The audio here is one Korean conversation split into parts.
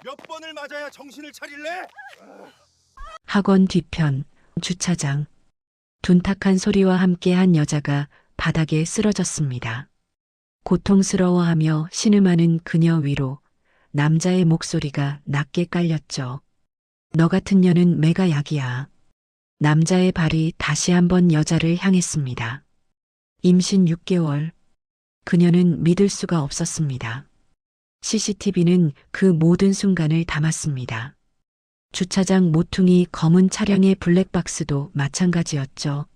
몇 번을 맞아야 정신을 차릴래? 학원 뒤편, 주차장. 둔탁한 소리와 함께 한 여자가 바닥에 쓰러졌습니다. 고통스러워하며 신음하는 그녀 위로 남자의 목소리가 낮게 깔렸죠. 너 같은 년은 매가 약이야. 남자의 발이 다시 한번 여자를 향했습니다. 임신 6개월. 그녀는 믿을 수가 없었습니다. CCTV는 그 모든 순간을 담았습니다. 주차장 모퉁이 검은 차량의 블랙박스도 마찬가지였죠.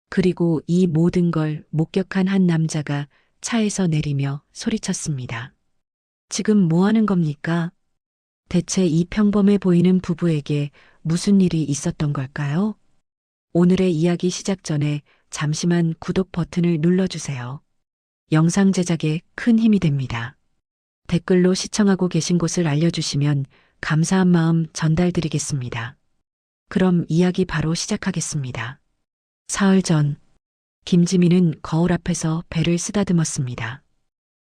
그리고 이 모든 걸 목격한 한 남자가 차에서 내리며 소리쳤습니다. 지금 뭐 하는 겁니까? 대체 이 평범해 보이는 부부에게 무슨 일이 있었던 걸까요? 오늘의 이야기 시작 전에 잠시만 구독 버튼을 눌러주세요. 영상 제작에 큰 힘이 됩니다. 댓글로 시청하고 계신 곳을 알려주시면 감사한 마음 전달드리겠습니다. 그럼 이야기 바로 시작하겠습니다. 사흘 전, 김지민은 거울 앞에서 배를 쓰다듬었습니다.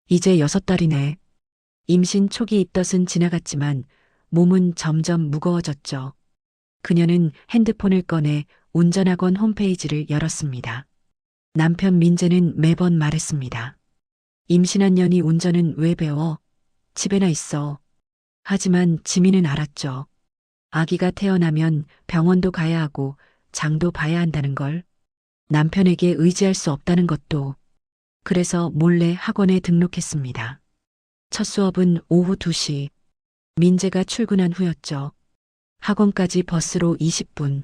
이제 6달이네. 임신 초기 입덧은 지나갔지만 몸은 점점 무거워졌죠. 그녀는 핸드폰을 꺼내 운전학원 홈페이지를 열었습니다. 남편 민재는 매번 말했습니다. 임신한 년이 운전은 왜 배워? 집에나 있어. 하지만 지민은 알았죠. 아기가 태어나면 병원도 가야 하고 장도 봐야 한다는 걸. 남편에게 의지할 수 없다는 것도. 그래서 몰래 학원에 등록했습니다. 첫 수업은 오후 2시. 민재가 출근한 후였죠. 학원까지 버스로 20분.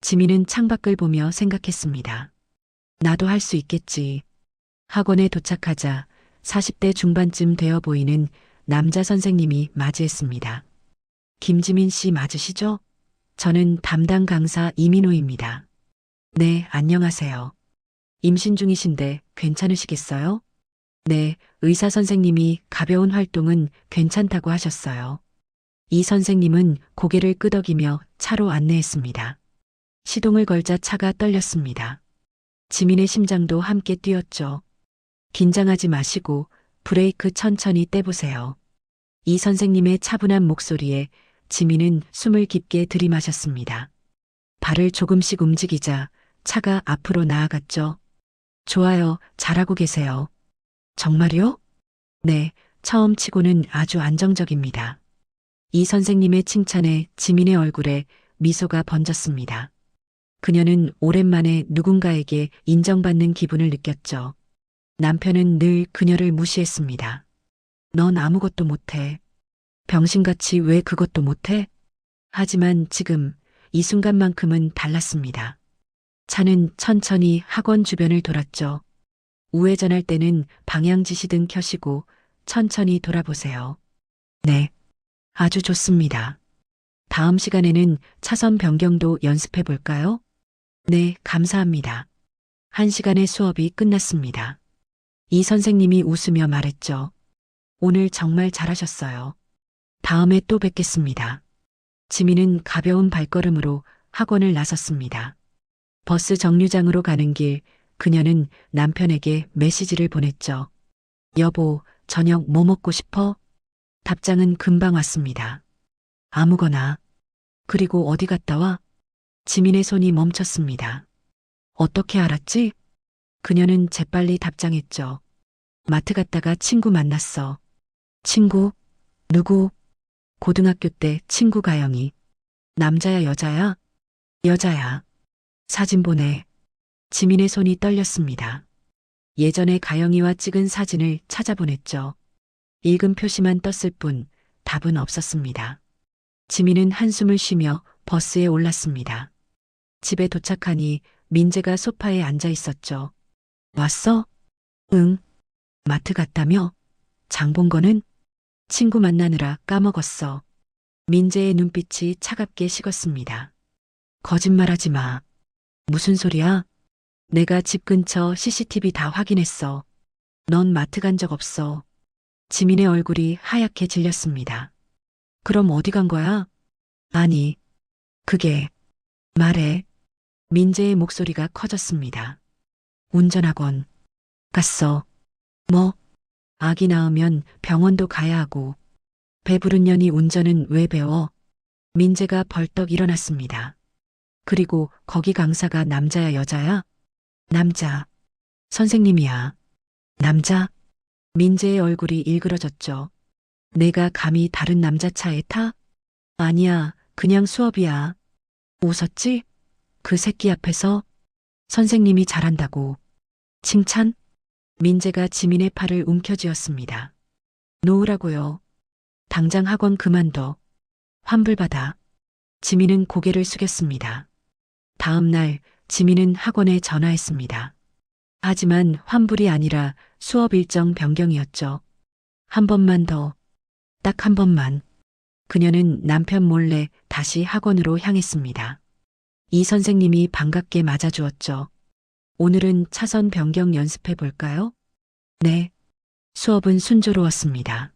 지민은 창밖을 보며 생각했습니다. 나도 할 수 있겠지. 학원에 도착하자 40대 중반쯤 되어 보이는 남자 선생님이 맞이했습니다. 김지민 씨 맞으시죠? 저는 담당 강사 이민호입니다. 네, 안녕하세요. 임신 중이신데 괜찮으시겠어요? 네, 의사 선생님이 가벼운 활동은 괜찮다고 하셨어요. 이 선생님은 고개를 끄덕이며 차로 안내했습니다. 시동을 걸자 차가 떨렸습니다. 지민의 심장도 함께 뛰었죠. 긴장하지 마시고 브레이크 천천히 떼보세요. 이 선생님의 차분한 목소리에 지민은 숨을 깊게 들이마셨습니다. 발을 조금씩 움직이자 차가 앞으로 나아갔죠. 좋아요, 잘하고 계세요. 정말요? 네, 처음 치고는 아주 안정적입니다. 이 선생님의 칭찬에 지민의 얼굴에 미소가 번졌습니다. 그녀는 오랜만에 누군가에게 인정받는 기분을 느꼈죠. 남편은 늘 그녀를 무시했습니다. 넌 아무것도 못해. 병신같이 왜 그것도 못해? 하지만 지금 이 순간만큼은 달랐습니다. 차는 천천히 학원 주변을 돌았죠. 우회전할 때는 방향 지시등 켜시고 천천히 돌아보세요. 네, 아주 좋습니다. 다음 시간에는 차선 변경도 연습해 볼까요? 네, 감사합니다. 1시간의 수업이 끝났습니다. 이 선생님이 웃으며 말했죠. 오늘 정말 잘하셨어요. 다음에 또 뵙겠습니다. 지민은 가벼운 발걸음으로 학원을 나섰습니다. 버스 정류장으로 가는 길, 그녀는 남편에게 메시지를 보냈죠. 여보, 저녁 뭐 먹고 싶어? 답장은 금방 왔습니다. 아무거나. 그리고 어디 갔다 와? 지민의 손이 멈췄습니다. 어떻게 알았지? 그녀는 재빨리 답장했죠. 마트 갔다가 친구 만났어. 친구? 누구? 고등학교 때 친구 가영이. 남자야, 여자야? 여자야. 사진 보내. 지민의 손이 떨렸습니다. 예전에 가영이와 찍은 사진을 찾아보냈죠. 읽은 표시만 떴을 뿐 답은 없었습니다. 지민은 한숨을 쉬며 버스에 올랐습니다. 집에 도착하니 민재가 소파에 앉아 있었죠. 왔어? 응. 마트 갔다며? 장 본 거는? 친구 만나느라 까먹었어. 민재의 눈빛이 차갑게 식었습니다. 거짓말하지 마. 무슨 소리야? 내가 집 근처 CCTV 다 확인했어. 넌 마트 간 적 없어. 지민의 얼굴이 하얗게 질렸습니다. 그럼 어디 간 거야? 아니, 그게, 말해. 민재의 목소리가 커졌습니다. 운전학원. 갔어. 뭐? 아기 낳으면 병원도 가야 하고. 배부른 년이 운전은 왜 배워? 민재가 벌떡 일어났습니다. 그리고 거기 강사가 남자야 여자야? 남자. 선생님이야. 남자? 민재의 얼굴이 일그러졌죠. 내가 감히 다른 남자 차에 타? 아니야, 그냥 수업이야. 웃었지? 그 새끼 앞에서? 선생님이 잘한다고. 칭찬? 민재가 지민의 팔을 움켜쥐었습니다. 놓으라고요. 당장 학원 그만둬. 환불받아. 지민은 고개를 숙였습니다. 다음 날 지민은 학원에 전화했습니다. 하지만 환불이 아니라 수업 일정 변경이었죠. 한 번만 더. 딱 한 번만. 그녀는 남편 몰래 다시 학원으로 향했습니다. 이 선생님이 반갑게 맞아주었죠. 오늘은 차선 변경 연습해 볼까요? 네. 수업은 순조로웠습니다.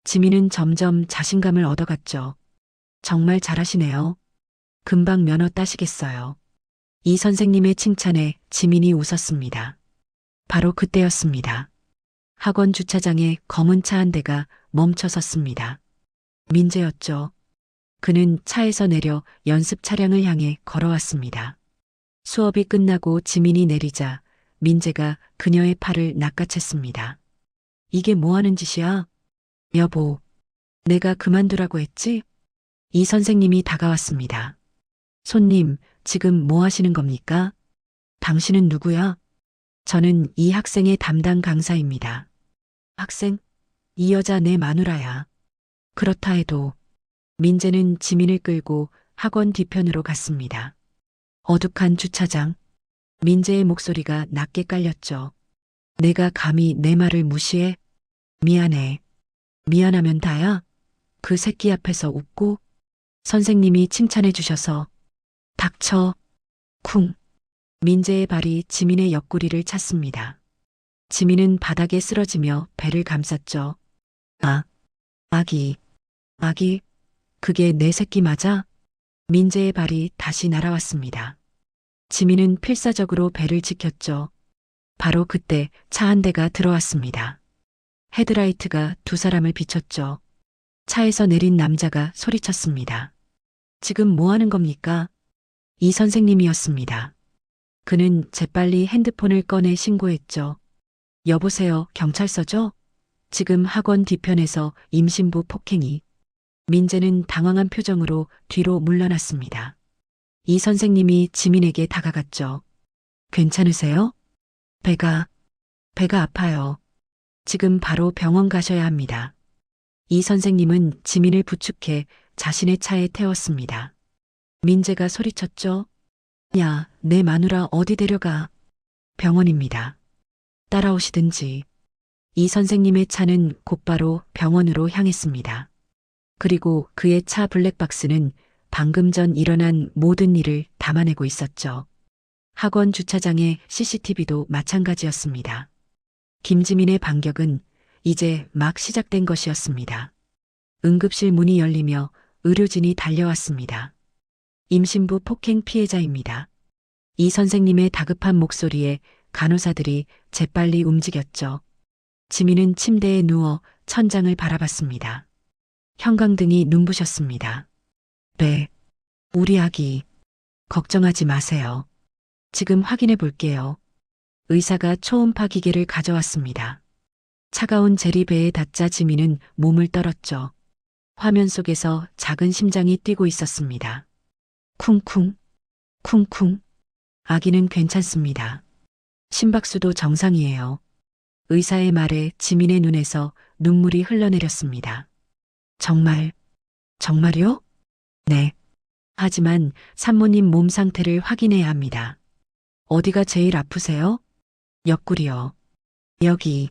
지민은 점점 자신감을 얻어갔죠. 정말 잘하시네요. 금방 면허 따시겠어요. 이 선생님의 칭찬에 지민이 웃었습니다. 바로 그때였습니다. 학원 주차장에 검은 차 한 대가 멈춰 섰습니다. 민재였죠. 그는 차에서 내려 연습 차량을 향해 걸어왔습니다. 수업이 끝나고 지민이 내리자 민재가 그녀의 팔을 낚아챘습니다. 이게 뭐 하는 짓이야? 여보, 내가 그만두라고 했지? 이 선생님이 다가왔습니다. 손님, 지금 뭐 하시는 겁니까? 당신은 누구야? 저는 이 학생의 담당 강사입니다. 학생? 이 여자 내 마누라야. 그렇다 해도 민재는 지민을 끌고 학원 뒤편으로 갔습니다. 어둑한 주차장. 민재의 목소리가 낮게 깔렸죠. 내가 감히 내 말을 무시해? 미안해. 미안하면 다야? 그 새끼 앞에서 웃고? 선생님이 칭찬해 주셔서. 닥쳐. 쿵. 민재의 발이 지민의 옆구리를 찼습니다. 지민은 바닥에 쓰러지며 배를 감쌌죠. 아, 아기. 아기, 그게 내 새끼 맞아? 민재의 발이 다시 날아왔습니다. 지민은 필사적으로 배를 지켰죠. 바로 그때 차 한 대가 들어왔습니다. 헤드라이트가 두 사람을 비췄죠. 차에서 내린 남자가 소리쳤습니다. 지금 뭐 하는 겁니까? 이 선생님이었습니다. 그는 재빨리 핸드폰을 꺼내 신고했죠. 여보세요, 경찰서죠? 지금 학원 뒤편에서 임신부 폭행이. 민재는 당황한 표정으로 뒤로 물러났습니다. 이 선생님이 지민에게 다가갔죠. 괜찮으세요? 배가 아파요. 지금 바로 병원 가셔야 합니다. 이 선생님은 지민을 부축해 자신의 차에 태웠습니다. 민재가 소리쳤죠. 야, 내 마누라 어디 데려가? 병원입니다. 따라오시든지. 이 선생님의 차는 곧바로 병원으로 향했습니다. 그리고 그의 차 블랙박스는 방금 전 일어난 모든 일을 담아내고 있었죠. 학원 주차장의 CCTV도 마찬가지였습니다. 김지민의 반격은 이제 막 시작된 것이었습니다. 응급실 문이 열리며 의료진이 달려왔습니다. 임신부 폭행 피해자입니다. 이 선생님의 다급한 목소리에 간호사들이 재빨리 움직였죠. 지민은 침대에 누워 천장을 바라봤습니다. 형광등이 눈부셨습니다. 네, 우리 아기. 걱정하지 마세요. 지금 확인해 볼게요. 의사가 초음파 기계를 가져왔습니다. 차가운 제리배에 닿자 지민은 몸을 떨었죠. 화면 속에서 작은 심장이 뛰고 있었습니다. 쿵쿵, 쿵쿵. 아기는 괜찮습니다. 심박수도 정상이에요. 의사의 말에 지민의 눈에서 눈물이 흘러내렸습니다. 정말요? 네. 하지만 산모님 몸 상태를 확인해야 합니다. 어디가 제일 아프세요? 옆구리요. 여기.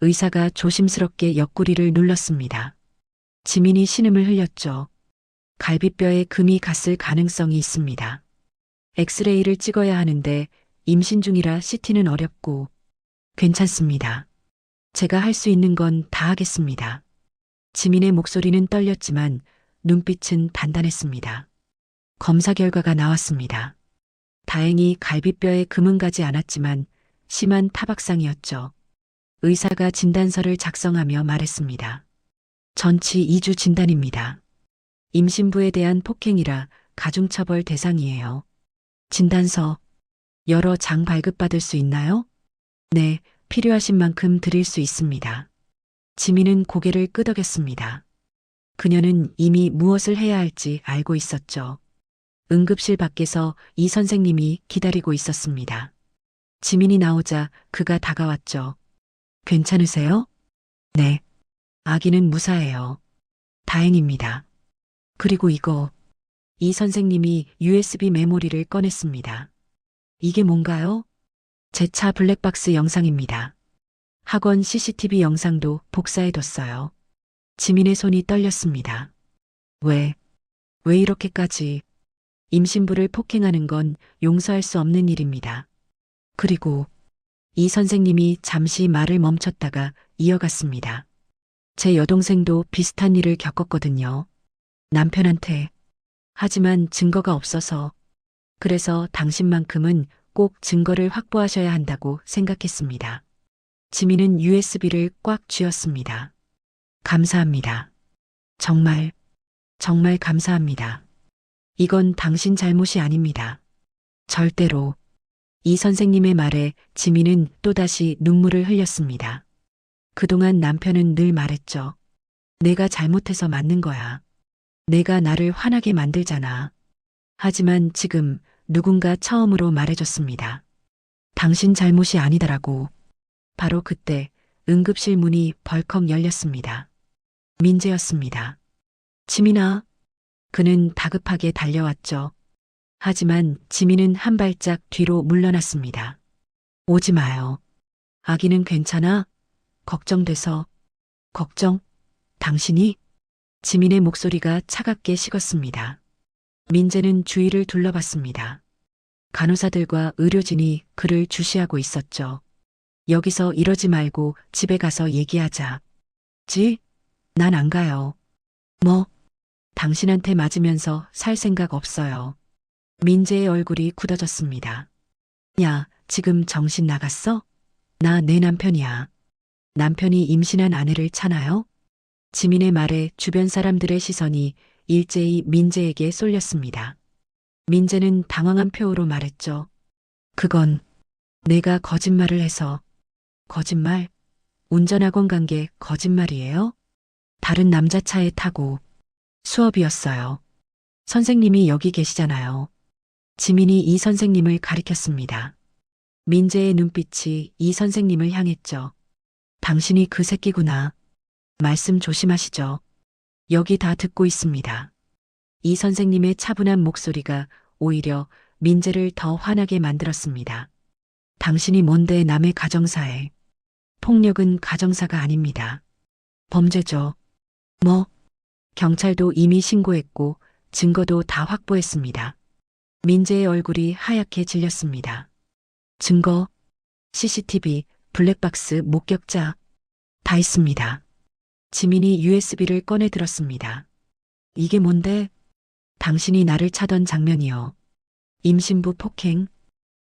의사가 조심스럽게 옆구리를 눌렀습니다. 지민이 신음을 흘렸죠. 갈비뼈에 금이 갔을 가능성이 있습니다. 엑스레이를 찍어야 하는데 임신 중이라 CT는 어렵고. 괜찮습니다. 제가 할 수 있는 건 다 하겠습니다. 지민의 목소리는 떨렸지만 눈빛은 단단했습니다. 검사 결과가 나왔습니다. 다행히 갈비뼈에 금은 가지 않았지만 심한 타박상이었죠. 의사가 진단서를 작성하며 말했습니다. 전치 2주 진단입니다. 임신부에 대한 폭행이라 가중처벌 대상이에요. 진단서 여러 장 발급받을 수 있나요? 네, 필요하신 만큼 드릴 수 있습니다. 지민은 고개를 끄덕였습니다. 그녀는 이미 무엇을 해야 할지 알고 있었죠. 응급실 밖에서 이 선생님이 기다리고 있었습니다. 지민이 나오자 그가 다가왔죠. 괜찮으세요? 네. 아기는 무사해요. 다행입니다. 그리고 이거. 이 선생님이 USB 메모리를 꺼냈습니다. 이게 뭔가요? 제 차 블랙박스 영상입니다. 학원 CCTV 영상도 복사해뒀어요. 지민의 손이 떨렸습니다. 왜 이렇게까지? 임신부를 폭행하는 건 용서할 수 없는 일입니다. 그리고 이 선생님이 잠시 말을 멈췄다가 이어갔습니다. 제 여동생도 비슷한 일을 겪었거든요. 남편한테. 하지만 증거가 없어서. 그래서 당신만큼은 꼭 증거를 확보하셔야 한다고 생각했습니다. 지민은 USB를 꽉 쥐었습니다. 감사합니다. 정말 감사합니다. 이건 당신 잘못이 아닙니다. 절대로. 이 선생님의 말에 지민은 또다시 눈물을 흘렸습니다. 그동안 남편은 늘 말했죠. 내가 잘못해서 맞는 거야. 내가 나를 화나게 만들잖아. 하지만 지금 누군가 처음으로 말해줬습니다. 당신 잘못이 아니더라고. 바로 그때 응급실 문이 벌컥 열렸습니다. 민재였습니다. 지민아. 그는 다급하게 달려왔죠. 하지만 지민은 한 발짝 뒤로 물러났습니다. 오지 마요. 아기는 괜찮아? 걱정돼서. 걱정? 당신이? 지민의 목소리가 차갑게 식었습니다. 민재는 주위를 둘러봤습니다. 간호사들과 의료진이 그를 주시하고 있었죠. 여기서 이러지 말고 집에 가서 얘기하자. 난 안 가요. 뭐? 당신한테 맞으면서 살 생각 없어요. 민재의 얼굴이 굳어졌습니다. 야, 지금 정신 나갔어? 나 내 남편이야. 남편이 임신한 아내를 차나요? 지민의 말에 주변 사람들의 시선이 일제히 민재에게 쏠렸습니다. 민재는 당황한 표호로 말했죠. 그건 내가 거짓말을 해서. 거짓말? 운전학원 간 게 거짓말이에요? 다른 남자 차에 타고. 수업이었어요. 선생님이 여기 계시잖아요. 지민이 이 선생님을 가리켰습니다. 민재의 눈빛이 이 선생님을 향했죠. 당신이 그 새끼구나. 말씀 조심하시죠. 여기 다 듣고 있습니다. 이 선생님의 차분한 목소리가 오히려 민재를 더 화나게 만들었습니다. 당신이 뭔데 남의 가정사에. 폭력은 가정사가 아닙니다. 범죄죠. 뭐? 경찰도 이미 신고했고 증거도 다 확보했습니다. 민재의 얼굴이 하얗게 질렸습니다. 증거, CCTV, 블랙박스, 목격자, 다 있습니다. 지민이 USB를 꺼내 들었습니다. 이게 뭔데? 당신이 나를 차던 장면이요. 임신부 폭행.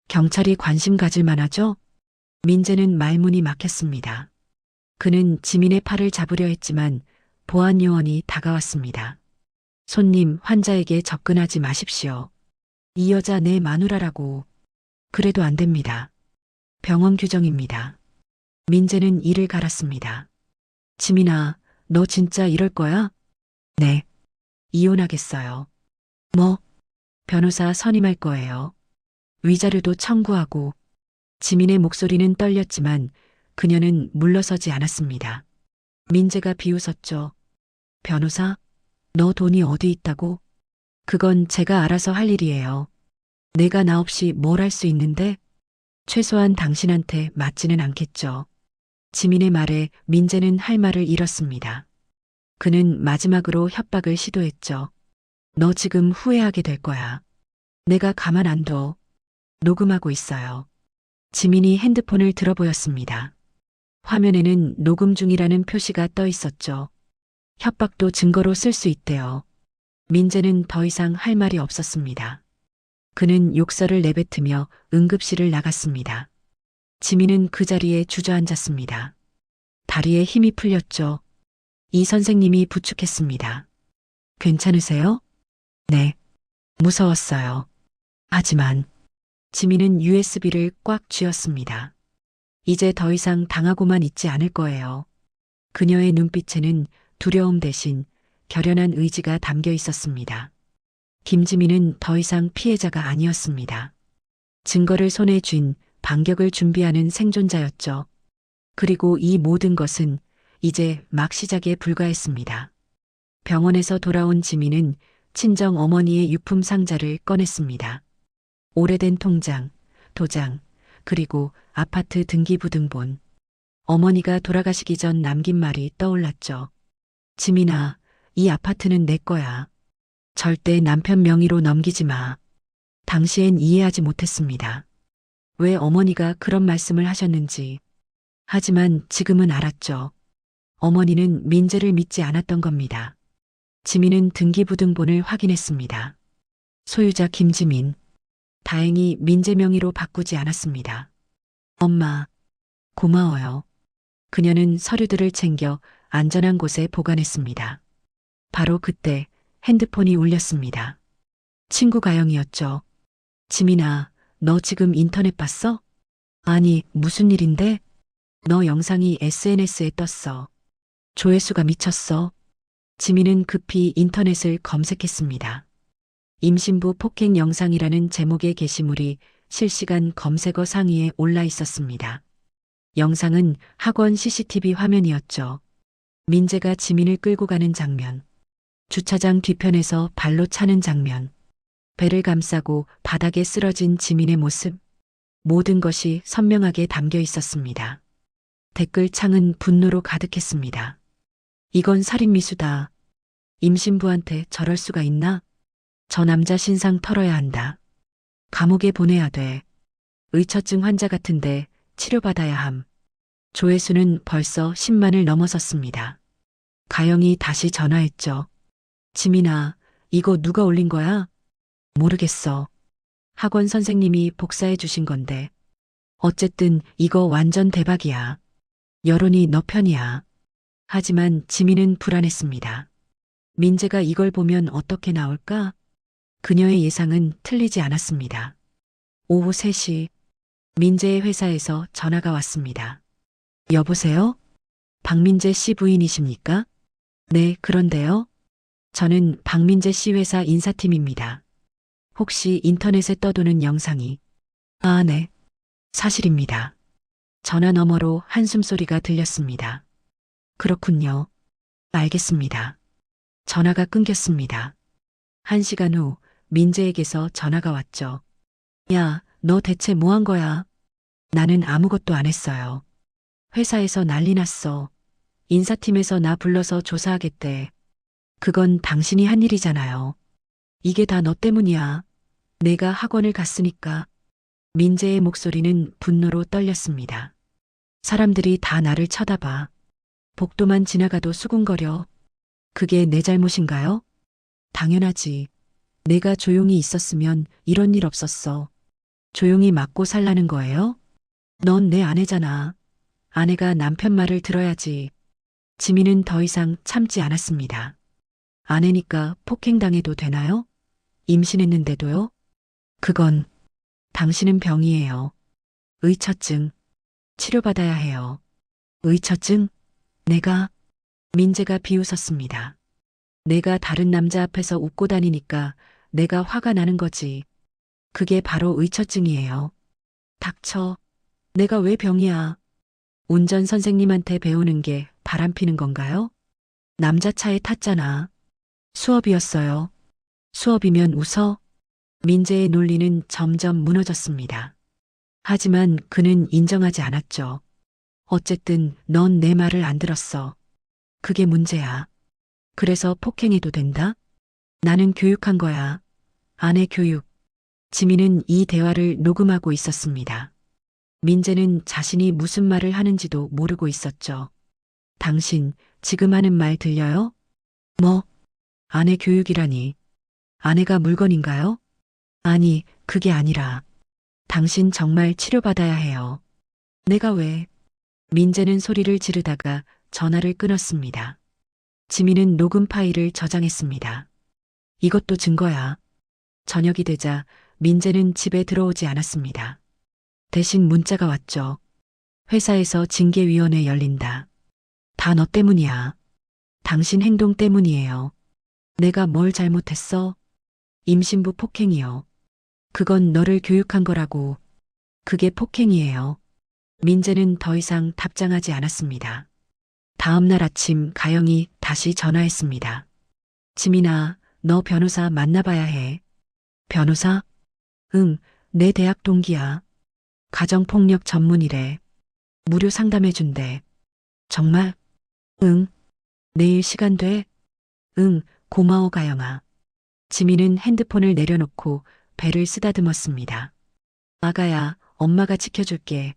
경찰이 관심 가질 만하죠? 민재는 말문이 막혔습니다. 그는 지민의 팔을 잡으려 했지만 보안 요원이 다가왔습니다. 손님, 환자에게 접근하지 마십시오. 이 여자 내 마누라라고. 그래도 안 됩니다. 병원 규정입니다. 민재는 이를 갈았습니다. 지민아, 너 진짜 이럴 거야? 네. 이혼하겠어요. 뭐? 변호사 선임할 거예요. 위자료도 청구하고. 지민의 목소리는 떨렸지만 그녀는 물러서지 않았습니다. 민재가 비웃었죠. 변호사? 너 돈이 어디 있다고? 그건 제가 알아서 할 일이에요. 내가 나 없이 뭘 할 수 있는데? 최소한 당신한테 맞지는 않겠죠. 지민의 말에 민재는 할 말을 잃었습니다. 그는 마지막으로 협박을 시도했죠. 너 지금 후회하게 될 거야. 내가 가만 안 둬. 녹음하고 있어요. 지민이 핸드폰을 들어보였습니다. 화면에는 녹음 중이라는 표시가 떠 있었죠. 협박도 증거로 쓸 수 있대요. 민재는 더 이상 할 말이 없었습니다. 그는 욕설을 내뱉으며 응급실을 나갔습니다. 지민은 그 자리에 주저앉았습니다. 다리에 힘이 풀렸죠. 이 선생님이 부축했습니다. 괜찮으세요? 네. 무서웠어요. 하지만 지민은 USB를 꽉 쥐었습니다. 이제 더 이상 당하고만 있지 않을 거예요. 그녀의 눈빛에는 두려움 대신 결연한 의지가 담겨 있었습니다. 김지민은 더 이상 피해자가 아니었습니다. 증거를 손에 쥔 반격을 준비하는 생존자였죠. 그리고 이 모든 것은 이제 막 시작에 불과했습니다. 병원에서 돌아온 지민은 친정 어머니의 유품 상자를 꺼냈습니다. 오래된 통장, 도장, 그리고 아파트 등기부등본. 어머니가 돌아가시기 전 남긴 말이 떠올랐죠. 지민아, 이 아파트는 내 거야. 절대 남편 명의로 넘기지 마. 당시엔 이해하지 못했습니다. 왜 어머니가 그런 말씀을 하셨는지. 하지만 지금은 알았죠. 어머니는 민재를 믿지 않았던 겁니다. 지민은 등기부등본을 확인했습니다. 소유자 김지민. 다행히 민재 명의로 바꾸지 않았습니다. 엄마, 고마워요. 그녀는 서류들을 챙겨 안전한 곳에 보관했습니다. 바로 그때 핸드폰이 울렸습니다. 친구 가영이었죠. 지민아, 너 지금 인터넷 봤어? 아니, 무슨 일인데? 너 영상이 SNS에 떴어. 조회수가 미쳤어. 지민은 급히 인터넷을 검색했습니다. 임신부 폭행 영상이라는 제목의 게시물이 실시간 검색어 상위에 올라 있었습니다. 영상은 학원 CCTV 화면이었죠. 민재가 지민을 끌고 가는 장면, 주차장 뒤편에서 발로 차는 장면, 배를 감싸고 바닥에 쓰러진 지민의 모습, 모든 것이 선명하게 담겨 있었습니다. 댓글창은 분노로 가득했습니다. 이건 살인미수다. 임신부한테 저럴 수가 있나? 저 남자 신상 털어야 한다. 감옥에 보내야 돼. 의처증 환자 같은데 치료받아야 함. 조회수는 벌써 10만을 넘어섰습니다. 가영이 다시 전화했죠. 지민아, 이거 누가 올린 거야? 모르겠어. 학원 선생님이 복사해 주신 건데. 어쨌든 이거 완전 대박이야. 여론이 너 편이야. 하지만 지민은 불안했습니다. 민재가 이걸 보면 어떻게 나올까? 그녀의 예상은 틀리지 않았습니다. 오후 3시, 민재의 회사에서 전화가 왔습니다. 여보세요? 박민재 씨 부인이십니까? 네, 그런데요. 저는 박민재 씨 회사 인사팀입니다. 혹시 인터넷에 떠도는 영상이? 아, 네. 사실입니다. 전화 너머로 한숨소리가 들렸습니다. 그렇군요. 알겠습니다. 전화가 끊겼습니다. 1시간 후 민재에게서 전화가 왔죠. 야, 너 대체 뭐 한 거야? 나는 아무것도 안 했어요. 회사에서 난리 났어. 인사팀에서 나 불러서 조사하겠대. 그건 당신이 한 일이잖아요. 이게 다 너 때문이야. 내가 학원을 갔으니까. 민재의 목소리는 분노로 떨렸습니다. 사람들이 다 나를 쳐다봐. 복도만 지나가도 수군거려. 그게 내 잘못인가요? 당연하지. 내가 조용히 있었으면 이런 일 없었어. 조용히 맞고 살라는 거예요? 넌 내 아내잖아. 아내가 남편 말을 들어야지. 지민은 더 이상 참지 않았습니다. 아내니까 폭행당해도 되나요? 임신했는데도요? 그건 당신은 병이에요. 의처증. 치료받아야 해요. 의처증? 내가? 민재가 비웃었습니다. 내가 다른 남자 앞에서 웃고 다니니까 내가 화가 나는 거지. 그게 바로 의처증이에요. 닥쳐. 내가 왜 병이야? 운전 선생님한테 배우는 게 바람피는 건가요? 남자 차에 탔잖아. 수업이었어요. 수업이면 웃어? 민재의 논리는 점점 무너졌습니다. 하지만 그는 인정하지 않았죠. 어쨌든 넌 내 말을 안 들었어. 그게 문제야. 그래서 폭행해도 된다? 나는 교육한 거야. 아내 교육. 지민은 이 대화를 녹음하고 있었습니다. 민재는 자신이 무슨 말을 하는지도 모르고 있었죠. 당신 지금 하는 말 들려요? 뭐? 아내 교육이라니. 아내가 물건인가요? 아니, 그게 아니라. 당신 정말 치료받아야 해요. 내가 왜? 민재는 소리를 지르다가 전화를 끊었습니다. 지민은 녹음 파일을 저장했습니다. 이것도 증거야. 저녁이 되자 민재는 집에 들어오지 않았습니다. 대신 문자가 왔죠. 회사에서 징계위원회 열린다. 다 너 때문이야. 당신 행동 때문이에요. 내가 뭘 잘못했어? 임신부 폭행이요. 그건 너를 교육한 거라고. 그게 폭행이에요. 민재는 더 이상 답장하지 않았습니다. 다음 날 아침 가영이 다시 전화했습니다. 지민아, 너 변호사 만나봐야 해. 변호사? 응, 내 대학 동기야. 가정폭력 전문이래. 무료 상담해준대. 정말? 응. 내일 시간 돼? 응, 고마워 가영아. 지민은 핸드폰을 내려놓고 배를 쓰다듬었습니다. 아가야, 엄마가 지켜줄게.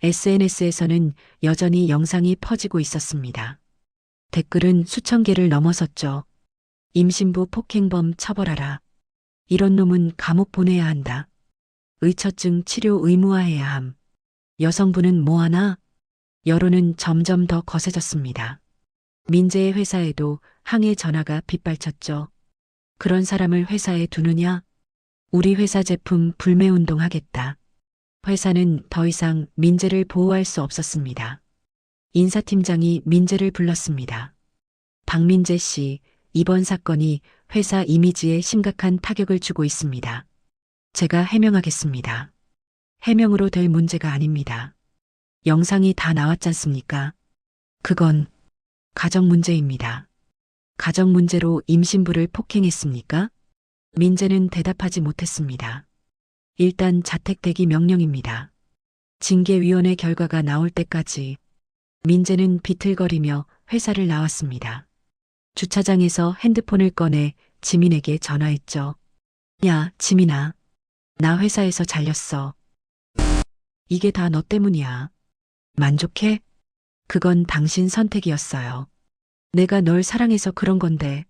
SNS에서는 여전히 영상이 퍼지고 있었습니다. 댓글은 수천 개를 넘어섰죠. 임신부 폭행범 처벌하라. 이런 놈은 감옥 보내야 한다. 의처증 치료 의무화해야 함. 여성부는 뭐하나? 여론은 점점 더 거세졌습니다. 민재의 회사에도 항해 전화가 빗발쳤죠. 그런 사람을 회사에 두느냐? 우리 회사 제품 불매운동 하겠다. 회사는 더 이상 민재를 보호할 수 없었습니다. 인사팀장이 민재를 불렀습니다. 박민재 씨, 이번 사건이 회사 이미지에 심각한 타격을 주고 있습니다. 제가 해명하겠습니다. 해명으로 될 문제가 아닙니다. 영상이 다 나왔지 않습니까? 그건 가정 문제입니다. 가정 문제로 임신부를 폭행했습니까? 민재는 대답하지 못했습니다. 일단 자택 대기 명령입니다. 징계위원회 결과가 나올 때까지 민재는 비틀거리며 회사를 나왔습니다. 주차장에서 핸드폰을 꺼내 지민에게 전화했죠. 야, 지민아. 나 회사에서 잘렸어. 이게 다 너 때문이야. 만족해? 그건 당신 선택이었어요. 내가 널 사랑해서 그런 건데.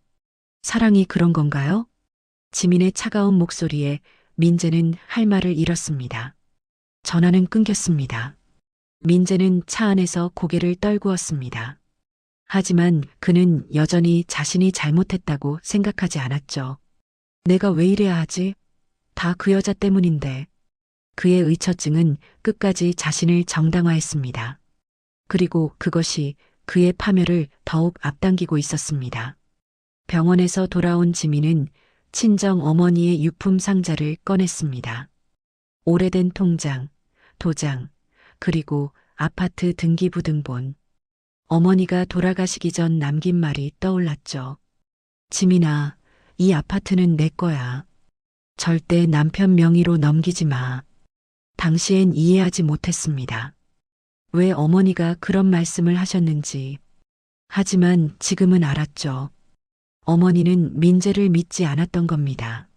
사랑이 그런 건가요? 지민의 차가운 목소리에 민재는 할 말을 잃었습니다. 전화는 끊겼습니다. 민재는 차 안에서 고개를 떨구었습니다. 하지만 그는 여전히 자신이 잘못했다고 생각하지 않았죠. 내가 왜 이래야 하지? 다 그 여자 때문인데. 그의 의처증은 끝까지 자신을 정당화했습니다. 그리고 그것이 그의 파멸을 더욱 앞당기고 있었습니다. 병원에서 돌아온 지민은 친정 어머니의 유품 상자를 꺼냈습니다. 오래된 통장, 도장, 그리고 아파트 등기부등본. 어머니가 돌아가시기 전 남긴 말이 떠올랐죠. 지민아, 이 아파트는 내 거야. 절대 남편 명의로 넘기지 마. 당시엔 이해하지 못했습니다. 왜 어머니가 그런 말씀을 하셨는지. 하지만 지금은 알았죠. 어머니는 민재를 믿지 않았던 겁니다.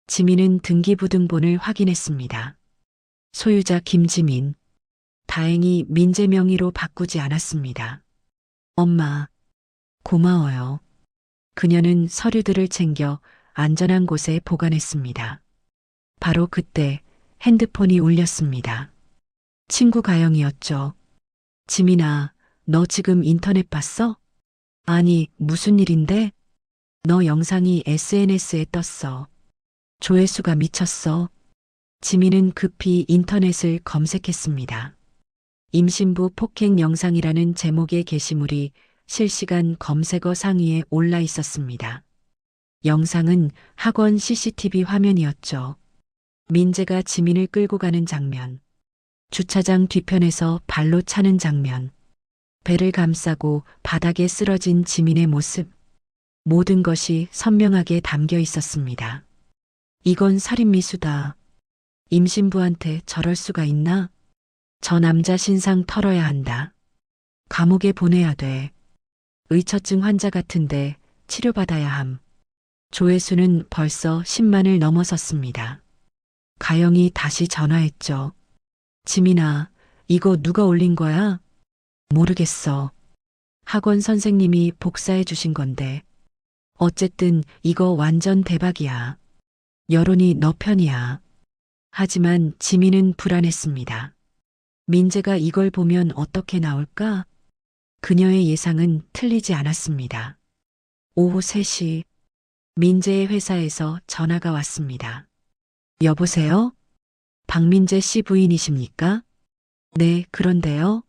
지민은 등기부등본을 확인했습니다. 소유자 김지민. 다행히 민재 명의로 바꾸지 않았습니다. 엄마, 고마워요. 그녀는 서류들을 챙겨 안전한 곳에 보관했습니다. 바로 그때 핸드폰이 울렸습니다. 친구 가영이었죠. 지민아, 너 지금 인터넷 봤어? 아니, 무슨 일인데? 너 영상이 SNS에 떴어. 조회수가 미쳤어. 지민은 급히 인터넷을 검색했습니다. 임신부 폭행 영상이라는 제목의 게시물이 실시간 검색어 상위에 올라 있었습니다. 영상은 학원 CCTV 화면이었죠. 민재가 지민을 끌고 가는 장면, 주차장 뒤편에서 발로 차는 장면, 배를 감싸고 바닥에 쓰러진 지민의 모습, 모든 것이 선명하게 담겨 있었습니다. 이건 살인미수다. 임신부한테 저럴 수가 있나? 저 남자 신상 털어야 한다. 감옥에 보내야 돼. 의처증 환자 같은데 치료받아야 함. 조회수는 벌써 10만을 넘어섰습니다. 가영이 다시 전화했죠. 지민아, 이거 누가 올린 거야? 모르겠어. 학원 선생님이 복사해 주신 건데. 어쨌든 이거 완전 대박이야. 여론이 너 편이야. 하지만 지민은 불안했습니다. 민재가 이걸 보면 어떻게 나올까? 그녀의 예상은 틀리지 않았습니다. 오후 3시 민재의 회사에서 전화가 왔습니다. 여보세요? 박민재 씨 부인이십니까? 네, 그런데요.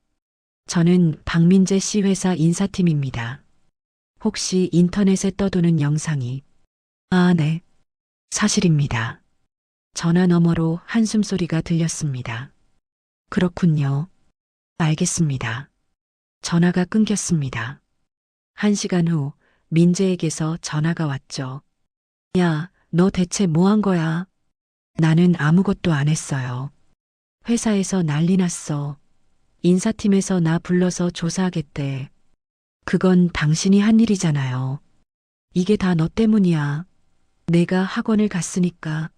저는 박민재 씨 회사 인사팀입니다. 혹시 인터넷에 떠도는 영상이 아, 네. 사실입니다. 전화 너머로 한숨 소리가 들렸습니다. 그렇군요. 알겠습니다. 전화가 끊겼습니다. 1시간 후 민재에게서 전화가 왔죠. 야, 너 대체 뭐 한 거야? 나는 아무것도 안 했어요. 회사에서 난리 났어. 인사팀에서 나 불러서 조사하겠대. 그건 당신이 한 일이잖아요. 이게 다 너 때문이야. 내가 학원을 갔으니까.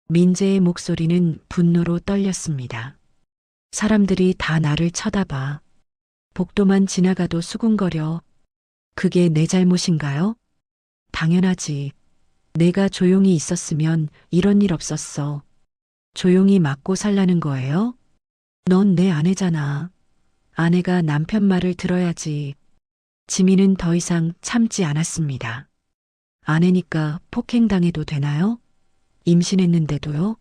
민재의 목소리는 분노로 떨렸습니다. 사람들이 다 나를 쳐다봐. 복도만 지나가도 수군거려. 그게 내 잘못인가요? 당연하지. 내가 조용히 있었으면 이런 일 없었어. 조용히 맞고 살라는 거예요? 넌 내 아내잖아. 아내가 남편 말을 들어야지. 지민은 더 이상 참지 않았습니다. 아내니까 폭행당해도 되나요? 임신했는데도요?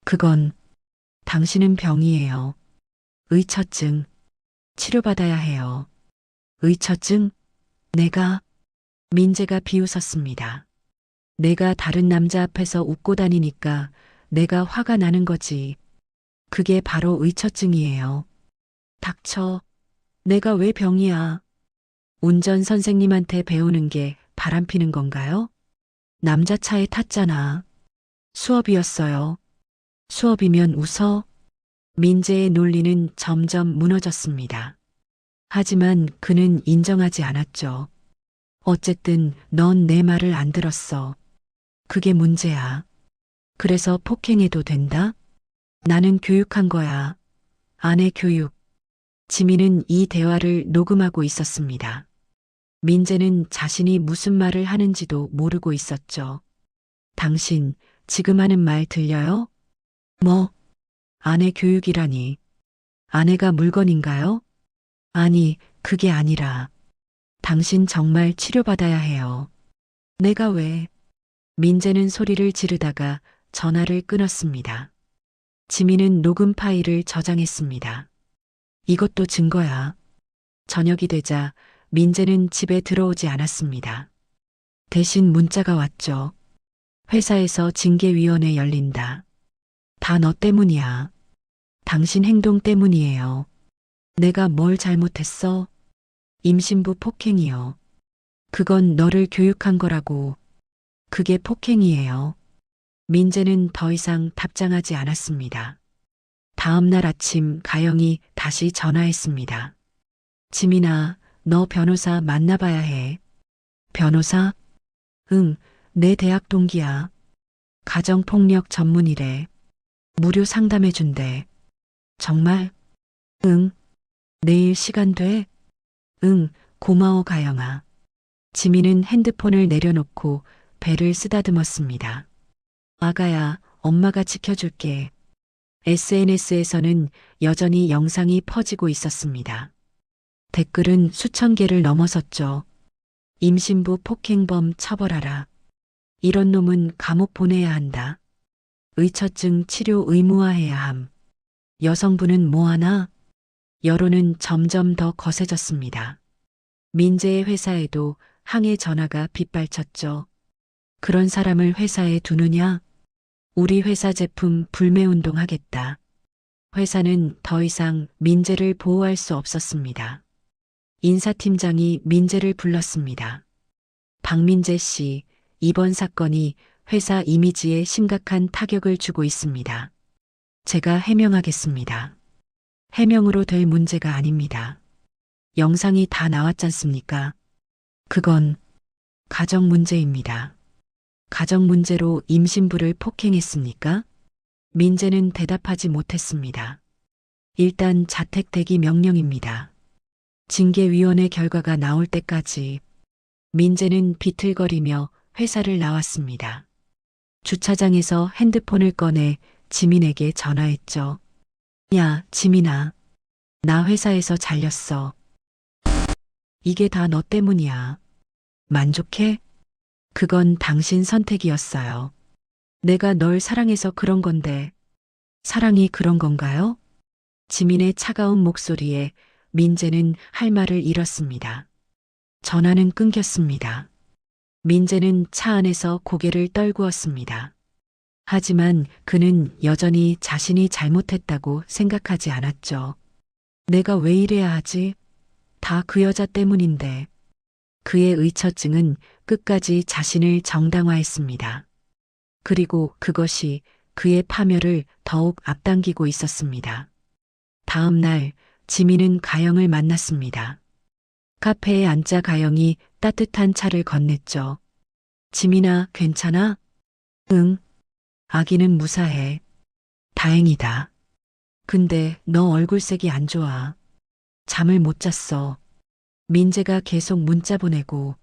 그건 당신은 병이에요. 의처증. 치료받아야 해요. 의처증? 내가 민재가 비웃었습니다. 내가 다른 남자 앞에서 웃고 다니니까 내가 화가 나는 거지. 그게 바로 의처증이에요. 닥쳐. 내가 왜 병이야? 운전 선생님한테 배우는 게 바람피는 건가요? 남자 차에 탔잖아. 수업이었어요. 수업이면 웃어? 민재의 논리는 점점 무너졌습니다. 하지만 그는 인정하지 않았죠. 어쨌든 넌 내 말을 안 들었어. 그게 문제야. 그래서 폭행해도 된다? 나는 교육한 거야. 아내 교육. 지민은 이 대화를 녹음하고 있었습니다. 민재는 자신이 무슨 말을 하는지도 모르고 있었죠. 당신, 지금 하는 말 들려요? 뭐? 아내 교육이라니. 아내가 물건인가요? 아니, 그게 아니라. 당신 정말 치료받아야 해요. 내가 왜? 민재는 소리를 지르다가 전화를 끊었습니다. 지민은 녹음 파일을 저장했습니다. 이것도 증거야. 저녁이 되자 민재는 집에 들어오지 않았습니다. 대신 문자가 왔죠. 회사에서 징계위원회 열린다. 다 너 때문이야. 당신 행동 때문이에요. 내가 뭘 잘못했어? 임신부 폭행이요. 그건 너를 교육한 거라고. 그게 폭행이에요. 민재는 더 이상 답장하지 않았습니다. 다음 날 아침 가영이 다시 전화했습니다. 지민아, 너 변호사 만나봐야 해. 변호사? 응, 내 대학 동기야. 가정폭력 전문이래. 무료 상담해준대. 정말? 응. 내일 시간 돼? 응, 고마워 가영아. 지민은 핸드폰을 내려놓고 배를 쓰다듬었습니다. 아가야, 엄마가 지켜줄게. SNS에서는 여전히 영상이 퍼지고 있었습니다. 댓글은 수천 개를 넘어섰죠. 임신부 폭행범 처벌하라. 이런 놈은 감옥 보내야 한다. 의처증 치료 의무화해야 함. 여성부는 뭐하나? 여론은 점점 더 거세졌습니다. 민재의 회사에도 항해 전화가 빗발쳤죠. 그런 사람을 회사에 두느냐? 우리 회사 제품 불매운동 하겠다. 회사는 더 이상 민재를 보호할 수 없었습니다. 인사팀장이 민재를 불렀습니다. 박민재 씨, 이번 사건이 회사 이미지에 심각한 타격을 주고 있습니다. 제가 해명하겠습니다. 해명으로 될 문제가 아닙니다. 영상이 다 나왔잖습니까? 그건 가정 문제입니다. 가정 문제로 임신부를 폭행했습니까? 민재는 대답하지 못했습니다. 일단 자택 대기 명령입니다. 징계위원회 결과가 나올 때까지 민재는 비틀거리며 회사를 나왔습니다. 주차장에서 핸드폰을 꺼내 지민에게 전화했죠. 야, 지민아. 나 회사에서 잘렸어. 이게 다 너 때문이야. 만족해? 그건 당신 선택이었어요. 내가 널 사랑해서 그런 건데, 사랑이 그런 건가요? 지민의 차가운 목소리에 민재는 할 말을 잃었습니다. 전화는 끊겼습니다. 민재는 차 안에서 고개를 떨구었습니다. 하지만 그는 여전히 자신이 잘못했다고 생각하지 않았죠. 내가 왜 이래야 하지? 다 그 여자 때문인데. 그의 의처증은 끝까지 자신을 정당화했습니다. 그리고 그것이 그의 파멸을 더욱 앞당기고 있었습니다. 다음 날 지민은 가영을 만났습니다. 카페에 앉자 가영이 따뜻한 차를 건넸죠. 지민아, 괜찮아? 응. 아기는 무사해. 다행이다. 근데 너 얼굴색이 안 좋아. 잠을 못 잤어. 민재가 계속 문자 보내고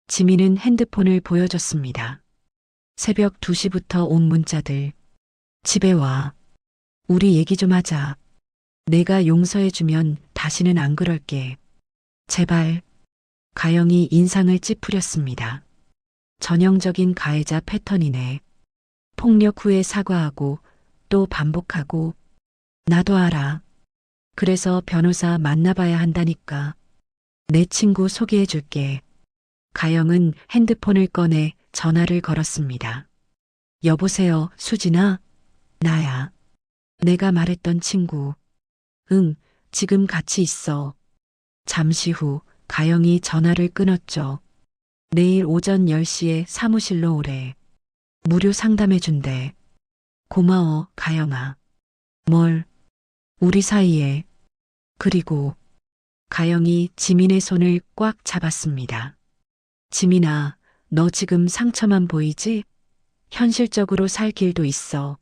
지민은 핸드폰을 보여줬습니다. 새벽 2시부터 온 문자들. 집에 와. 우리 얘기 좀 하자. 내가 용서해주면 다시는 안 그럴게. 제발. 가영이 인상을 찌푸렸습니다. 전형적인 가해자 패턴이네. 폭력 후에 사과하고 또 반복하고. 나도 알아. 그래서 변호사 만나봐야 한다니까. 내 친구 소개해줄게. 가영은 핸드폰을 꺼내 전화를 걸었습니다. 여보세요, 수진아? 나야. 내가 말했던 친구. 응, 지금 같이 있어. 잠시 후 가영이 전화를 끊었죠. 내일 오전 10시에 사무실로 오래. 무료 상담해준대. 고마워, 가영아. 뭘? 우리 사이에. 그리고 가영이 지민의 손을 꽉 잡았습니다. 지민아, 너 지금 상처만 보이지? 현실적으로 살 길도 있어.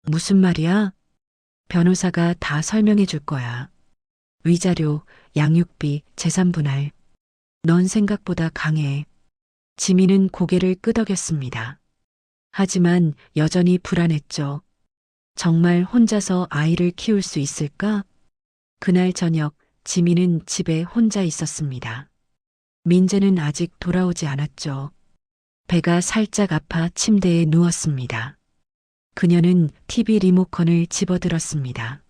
무슨 말이야? 변호사가 다 설명해 줄 거야. 위자료, 양육비, 재산 분할. 넌 생각보다 강해. 지민은 고개를 끄덕였습니다. 하지만 여전히 불안했죠. 정말 혼자서 아이를 키울 수 있을까? 그날 저녁 지민은 집에 혼자 있었습니다. 민재는 아직 돌아오지 않았죠. 배가 살짝 아파 침대에 누웠습니다. 그녀는 TV 리모컨을 집어들었습니다.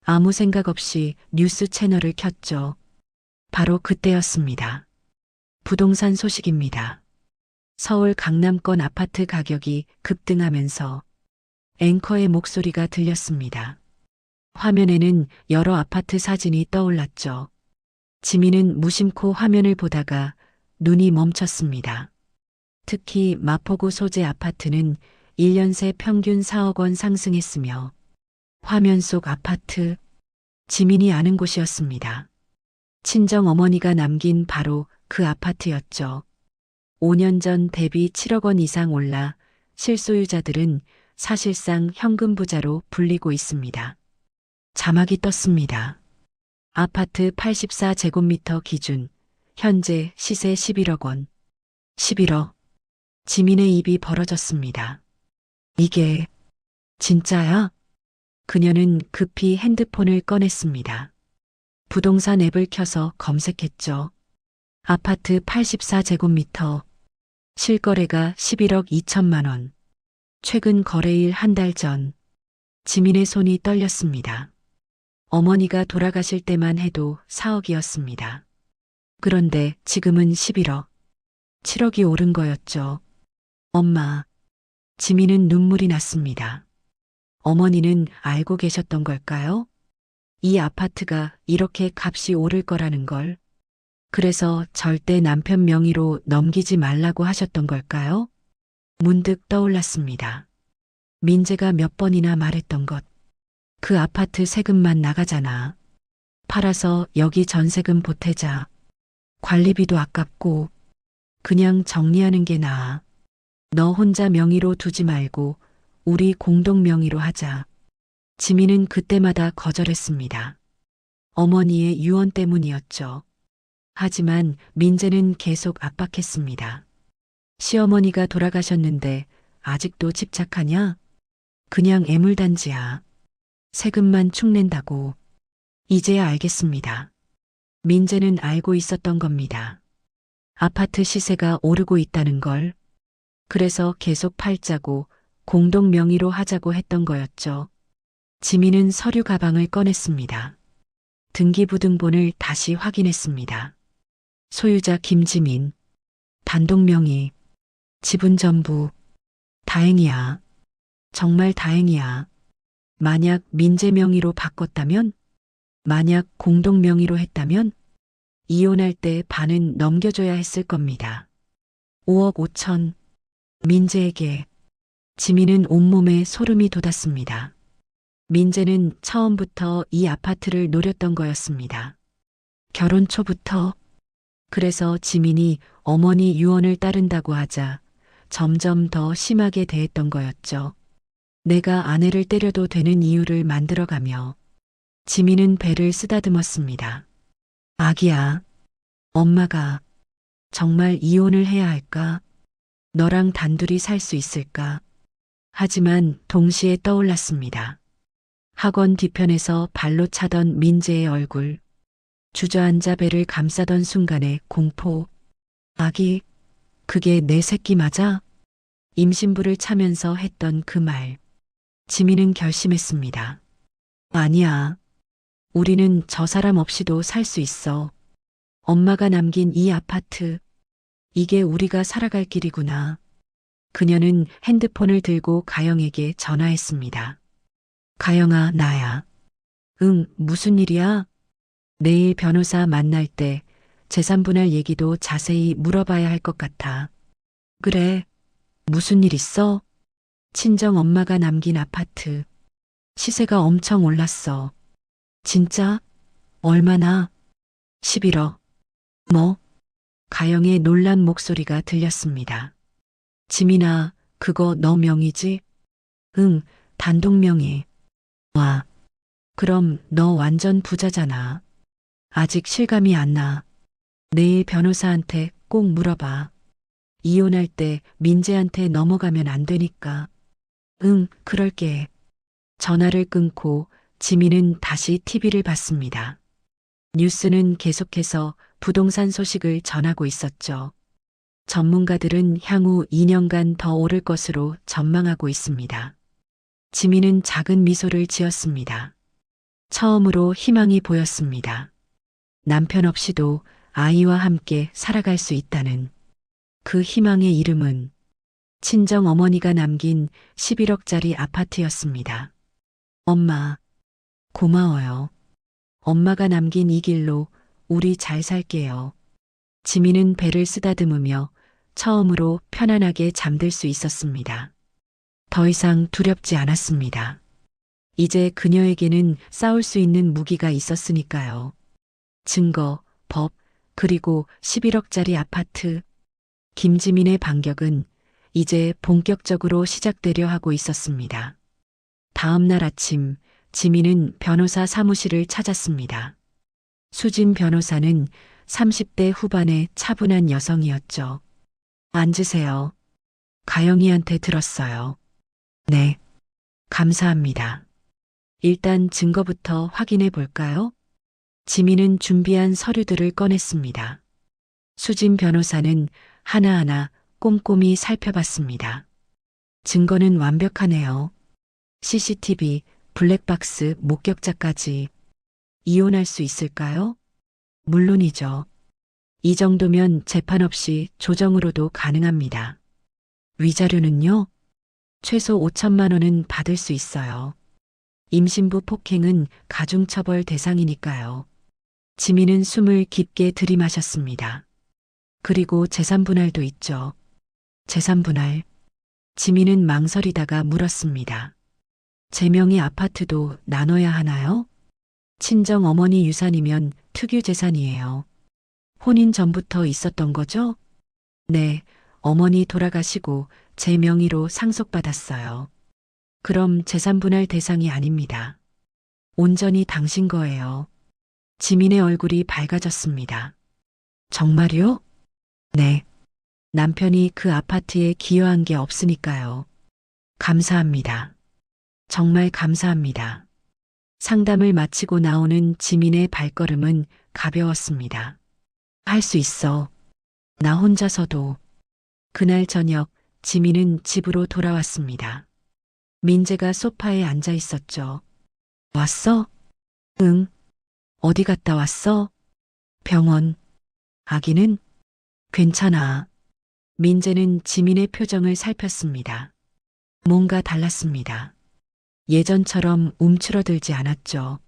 아무 생각 없이 뉴스 채널을 켰죠. 바로 그때였습니다. 부동산 소식입니다. 서울 강남권 아파트 가격이 급등하면서 앵커의 목소리가 들렸습니다. 화면에는 여러 아파트 사진이 떠올랐죠. 지민은 무심코 화면을 보다가 눈이 멈췄습니다. 특히 마포구 소재 아파트는 1년 새 평균 4억 원 상승했으며 화면 속 아파트, 지민이 아는 곳이었습니다. 친정 어머니가 남긴 바로 그 아파트였죠. 5년 전 대비 7억 원 이상 올라 실소유자들은 사실상 현금 부자로 불리고 있습니다. 자막이 떴습니다. 아파트 84제곱미터 기준, 현재 시세 11억 원. 11억. 지민의 입이 벌어졌습니다. 이게 진짜야? 그녀는 급히 핸드폰을 꺼냈습니다. 부동산 앱을 켜서 검색했죠. 아파트 84제곱미터. 실거래가 11억 2천만 원. 최근 거래일 한 달 전. 지민의 손이 떨렸습니다. 어머니가 돌아가실 때만 해도 4억이었습니다. 그런데 지금은 11억. 7억이 오른 거였죠. 엄마. 지민은 눈물이 났습니다. 어머니는 알고 계셨던 걸까요? 이 아파트가 이렇게 값이 오를 거라는 걸. 그래서 절대 남편 명의로 넘기지 말라고 하셨던 걸까요? 문득 떠올랐습니다. 민재가 몇 번이나 말했던 것. 그 아파트 세금만 나가잖아. 팔아서 여기 전세금 보태자. 관리비도 아깝고 그냥 정리하는 게 나아. 너 혼자 명의로 두지 말고 우리 공동 명의로 하자. 지민은 그때마다 거절했습니다. 어머니의 유언 때문이었죠. 하지만 민재는 계속 압박했습니다. 시어머니가 돌아가셨는데 아직도 집착하냐? 그냥 애물단지야. 세금만 축낸다고. 이제야 알겠습니다. 민재는 알고 있었던 겁니다. 아파트 시세가 오르고 있다는 걸. 그래서 계속 팔자고 공동 명의로 하자고 했던 거였죠. 지민은 서류 가방을 꺼냈습니다. 등기부등본을 다시 확인했습니다. 소유자 김지민, 단독 명의, 지분 전부. 다행이야. 정말 다행이야. 만약 민재 명의로 바꿨다면? 만약 공동 명의로 했다면? 이혼할 때 반은 넘겨줘야 했을 겁니다. 5억 5천. 민재에게. 지민은 온몸에 소름이 돋았습니다. 민재는 처음부터 이 아파트를 노렸던 거였습니다. 결혼 초부터. 그래서 지민이 어머니 유언을 따른다고 하자 점점 더 심하게 대했던 거였죠. 내가 아내를 때려도 되는 이유를 만들어가며 지민은 배를 쓰다듬었습니다. 아기야, 엄마가 정말 이혼을 해야 할까? 너랑 단둘이 살 수 있을까? 하지만 동시에 떠올랐습니다. 학원 뒤편에서 발로 차던 민재의 얼굴, 주저앉아 배를 감싸던 순간의 공포. 아기, 그게 내 새끼 맞아? 임신부를 차면서 했던 그 말. 지민은 결심했습니다. 아니야. 우리는 저 사람 없이도 살 수 있어. 엄마가 남긴 이 아파트. 이게 우리가 살아갈 길이구나. 그녀는 핸드폰을 들고 가영에게 전화했습니다. 가영아, 나야. 응, 무슨 일이야? 내일 변호사 만날 때 재산 분할 얘기도 자세히 물어봐야 할 것 같아. 그래. 무슨 일 있어? 친정 엄마가 남긴 아파트. 시세가 엄청 올랐어. 진짜? 얼마나? 11억. 뭐? 가영의 놀란 목소리가 들렸습니다. 지민아, 그거 너 명의지? 응, 단독 명의. 와, 그럼 너 완전 부자잖아. 아직 실감이 안 나. 내일 변호사한테 꼭 물어봐. 이혼할 때 민재한테 넘어가면 안 되니까. 응, 그럴게. 전화를 끊고 지민은 다시 TV를 봤습니다. 뉴스는 계속해서 부동산 소식을 전하고 있었죠. 전문가들은 향후 2년간 더 오를 것으로 전망하고 있습니다. 지민은 작은 미소를 지었습니다. 처음으로 희망이 보였습니다. 남편 없이도 아이와 함께 살아갈 수 있다는 그 희망의 이름은 친정 어머니가 남긴 11억짜리 아파트였습니다. 엄마, 고마워요. 엄마가 남긴 이 길로 우리 잘 살게요. 지민은 배를 쓰다듬으며 처음으로 편안하게 잠들 수 있었습니다. 더 이상 두렵지 않았습니다. 이제 그녀에게는 싸울 수 있는 무기가 있었으니까요. 증거, 법, 그리고 11억짜리 아파트. 김지민의 반격은 이제 본격적으로 시작되려 하고 있었습니다. 다음 날 아침, 지민은 변호사 사무실을 찾았습니다. 수진 변호사는 30대 후반의 차분한 여성이었죠. 앉으세요. 가영이한테 들었어요. 네. 감사합니다. 일단 증거부터 확인해 볼까요? 지민은 준비한 서류들을 꺼냈습니다. 수진 변호사는 하나하나 꼼꼼히 살펴봤습니다. 증거는 완벽하네요. CCTV, 블랙박스, 목격자까지. 이혼할 수 있을까요? 물론이죠. 이 정도면 재판 없이 조정으로도 가능합니다. 위자료는요? 최소 5천만 원은 받을 수 있어요. 임신부 폭행은 가중처벌 대상이니까요. 지민은 숨을 깊게 들이마셨습니다. 그리고 재산분할도 있죠. 재산분할. 지민은 망설이다가 물었습니다. 제 명의 아파트도 나눠야 하나요? 친정 어머니 유산이면 특유 재산이에요. 혼인 전부터 있었던 거죠? 네, 어머니 돌아가시고 제 명의로 상속받았어요. 그럼 재산분할 대상이 아닙니다. 온전히 당신 거예요. 지민의 얼굴이 밝아졌습니다. 정말요? 네. 남편이 그 아파트에 기여한 게 없으니까요. 감사합니다. 정말 감사합니다. 상담을 마치고 나오는 지민의 발걸음은 가벼웠습니다. 할 수 있어. 나 혼자서도. 그날 저녁 지민은 집으로 돌아왔습니다. 민재가 소파에 앉아 있었죠. 왔어? 응. 어디 갔다 왔어? 병원. 아기는? 괜찮아. 민재는 지민의 표정을 살폈습니다. 뭔가 달랐습니다. 예전처럼 움츠러들지 않았죠.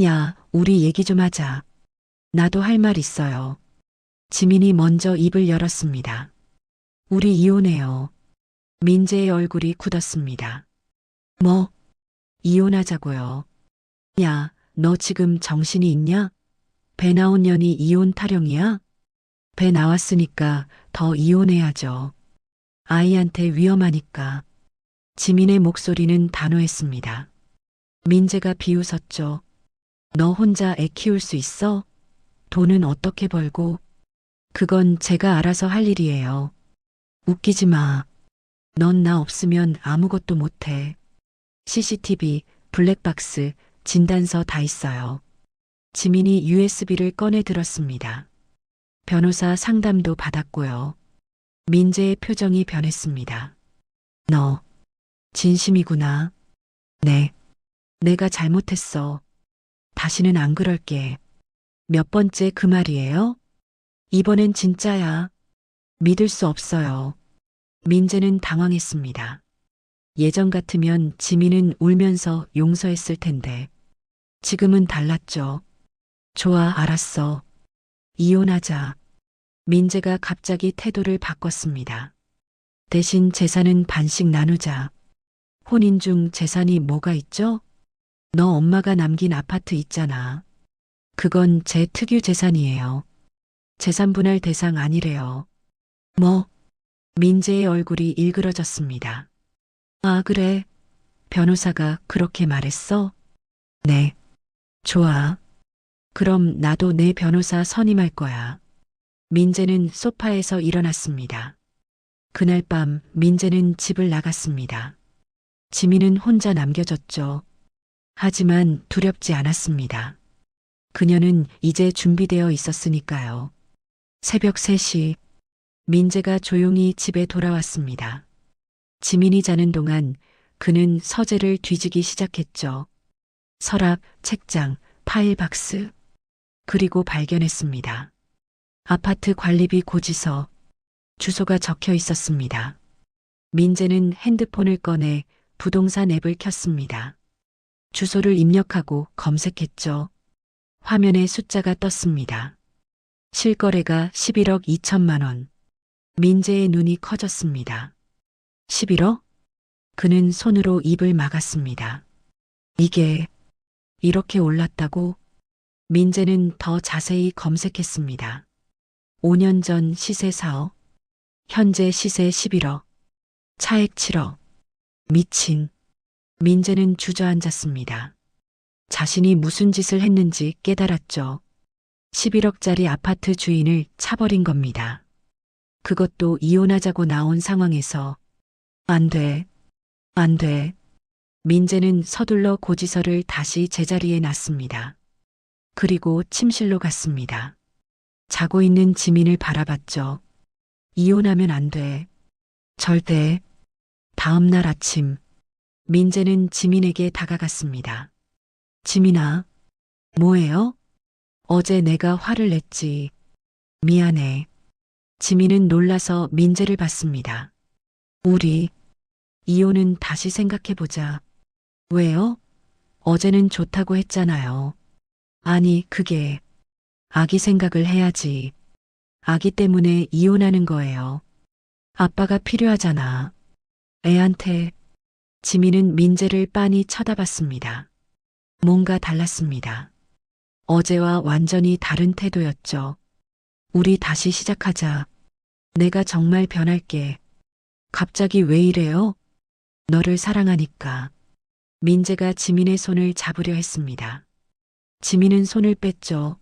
야, 우리 얘기 좀 하자. 나도 할 말 있어요. 지민이 먼저 입을 열었습니다. 우리 이혼해요. 민재의 얼굴이 굳었습니다. 뭐? 이혼하자고요. 야, 너 지금 정신이 있냐? 배 나온 년이 이혼 타령이야? 배 나왔으니까 더 이혼해야죠. 아이한테 위험하니까. 지민의 목소리는 단호했습니다. 민재가 비웃었죠. 너 혼자 애 키울 수 있어? 돈은 어떻게 벌고? 그건 제가 알아서 할 일이에요. 웃기지 마. 넌 나 없으면 아무것도 못해. CCTV, 블랙박스, 진단서 다 있어요. 지민이 USB를 꺼내 들었습니다. 변호사 상담도 받았고요. 민재의 표정이 변했습니다. 너, 진심이구나. 네. 내가 잘못했어. 다시는 안 그럴게. 몇 번째 그 말이에요? 이번엔 진짜야. 믿을 수 없어요. 민재는 당황했습니다. 예전 같으면 지민은 울면서 용서했을 텐데. 지금은 달랐죠. 좋아, 알았어. 이혼하자. 민재가 갑자기 태도를 바꿨습니다. 대신 재산은 반씩 나누자. 혼인 중 재산이 뭐가 있죠? 너 엄마가 남긴 아파트 있잖아. 그건 제 특유 재산이에요. 재산 분할 대상 아니래요. 뭐? 민재의 얼굴이 일그러졌습니다. 아, 그래. 변호사가 그렇게 말했어? 네. 좋아. 그럼 나도 내 변호사 선임할 거야. 민재는 소파에서 일어났습니다. 그날 밤 민재는 집을 나갔습니다. 지민은 혼자 남겨졌죠. 하지만 두렵지 않았습니다. 그녀는 이제 준비되어 있었으니까요. 새벽 3시 민재가 조용히 집에 돌아왔습니다. 지민이 자는 동안 그는 서재를 뒤지기 시작했죠. 서랍, 책장, 파일 박스. 그리고 발견했습니다. 아파트 관리비 고지서. 주소가 적혀 있었습니다. 민재는 핸드폰을 꺼내 부동산 앱을 켰습니다. 주소를 입력하고 검색했죠. 화면에 숫자가 떴습니다. 실거래가 11억 2천만 원. 민재의 눈이 커졌습니다. 11억? 그는 손으로 입을 막았습니다. 이게 이렇게 올랐다고? 민재는 더 자세히 검색했습니다. 5년 전 시세 4억, 현재 시세 11억, 차액 7억. 미친. 민재는 주저앉았습니다. 자신이 무슨 짓을 했는지 깨달았죠. 11억짜리 아파트 주인을 차버린 겁니다. 그것도 이혼하자고 나온 상황에서. 안 돼. 안 돼. 민재는 서둘러 고지서를 다시 제자리에 놨습니다. 그리고 침실로 갔습니다. 자고 있는 지민을 바라봤죠. 이혼하면 안 돼. 절대. 다음 날 아침, 민재는 지민에게 다가갔습니다. 지민아, 뭐해요? 어제 내가 화를 냈지. 미안해. 지민은 놀라서 민재를 봤습니다. 우리 이혼은 다시 생각해보자. 왜요? 어제는 좋다고 했잖아요. 아니, 그게 아기 생각을 해야지. 아기 때문에 이혼하는 거예요. 아빠가 필요하잖아. 애한테. 지민은 민재를 빤히 쳐다봤습니다. 뭔가 달랐습니다. 어제와 완전히 다른 태도였죠. 우리 다시 시작하자. 내가 정말 변할게. 갑자기 왜 이래요? 너를 사랑하니까. 민재가 지민의 손을 잡으려 했습니다. 지민은 손을 뺐죠.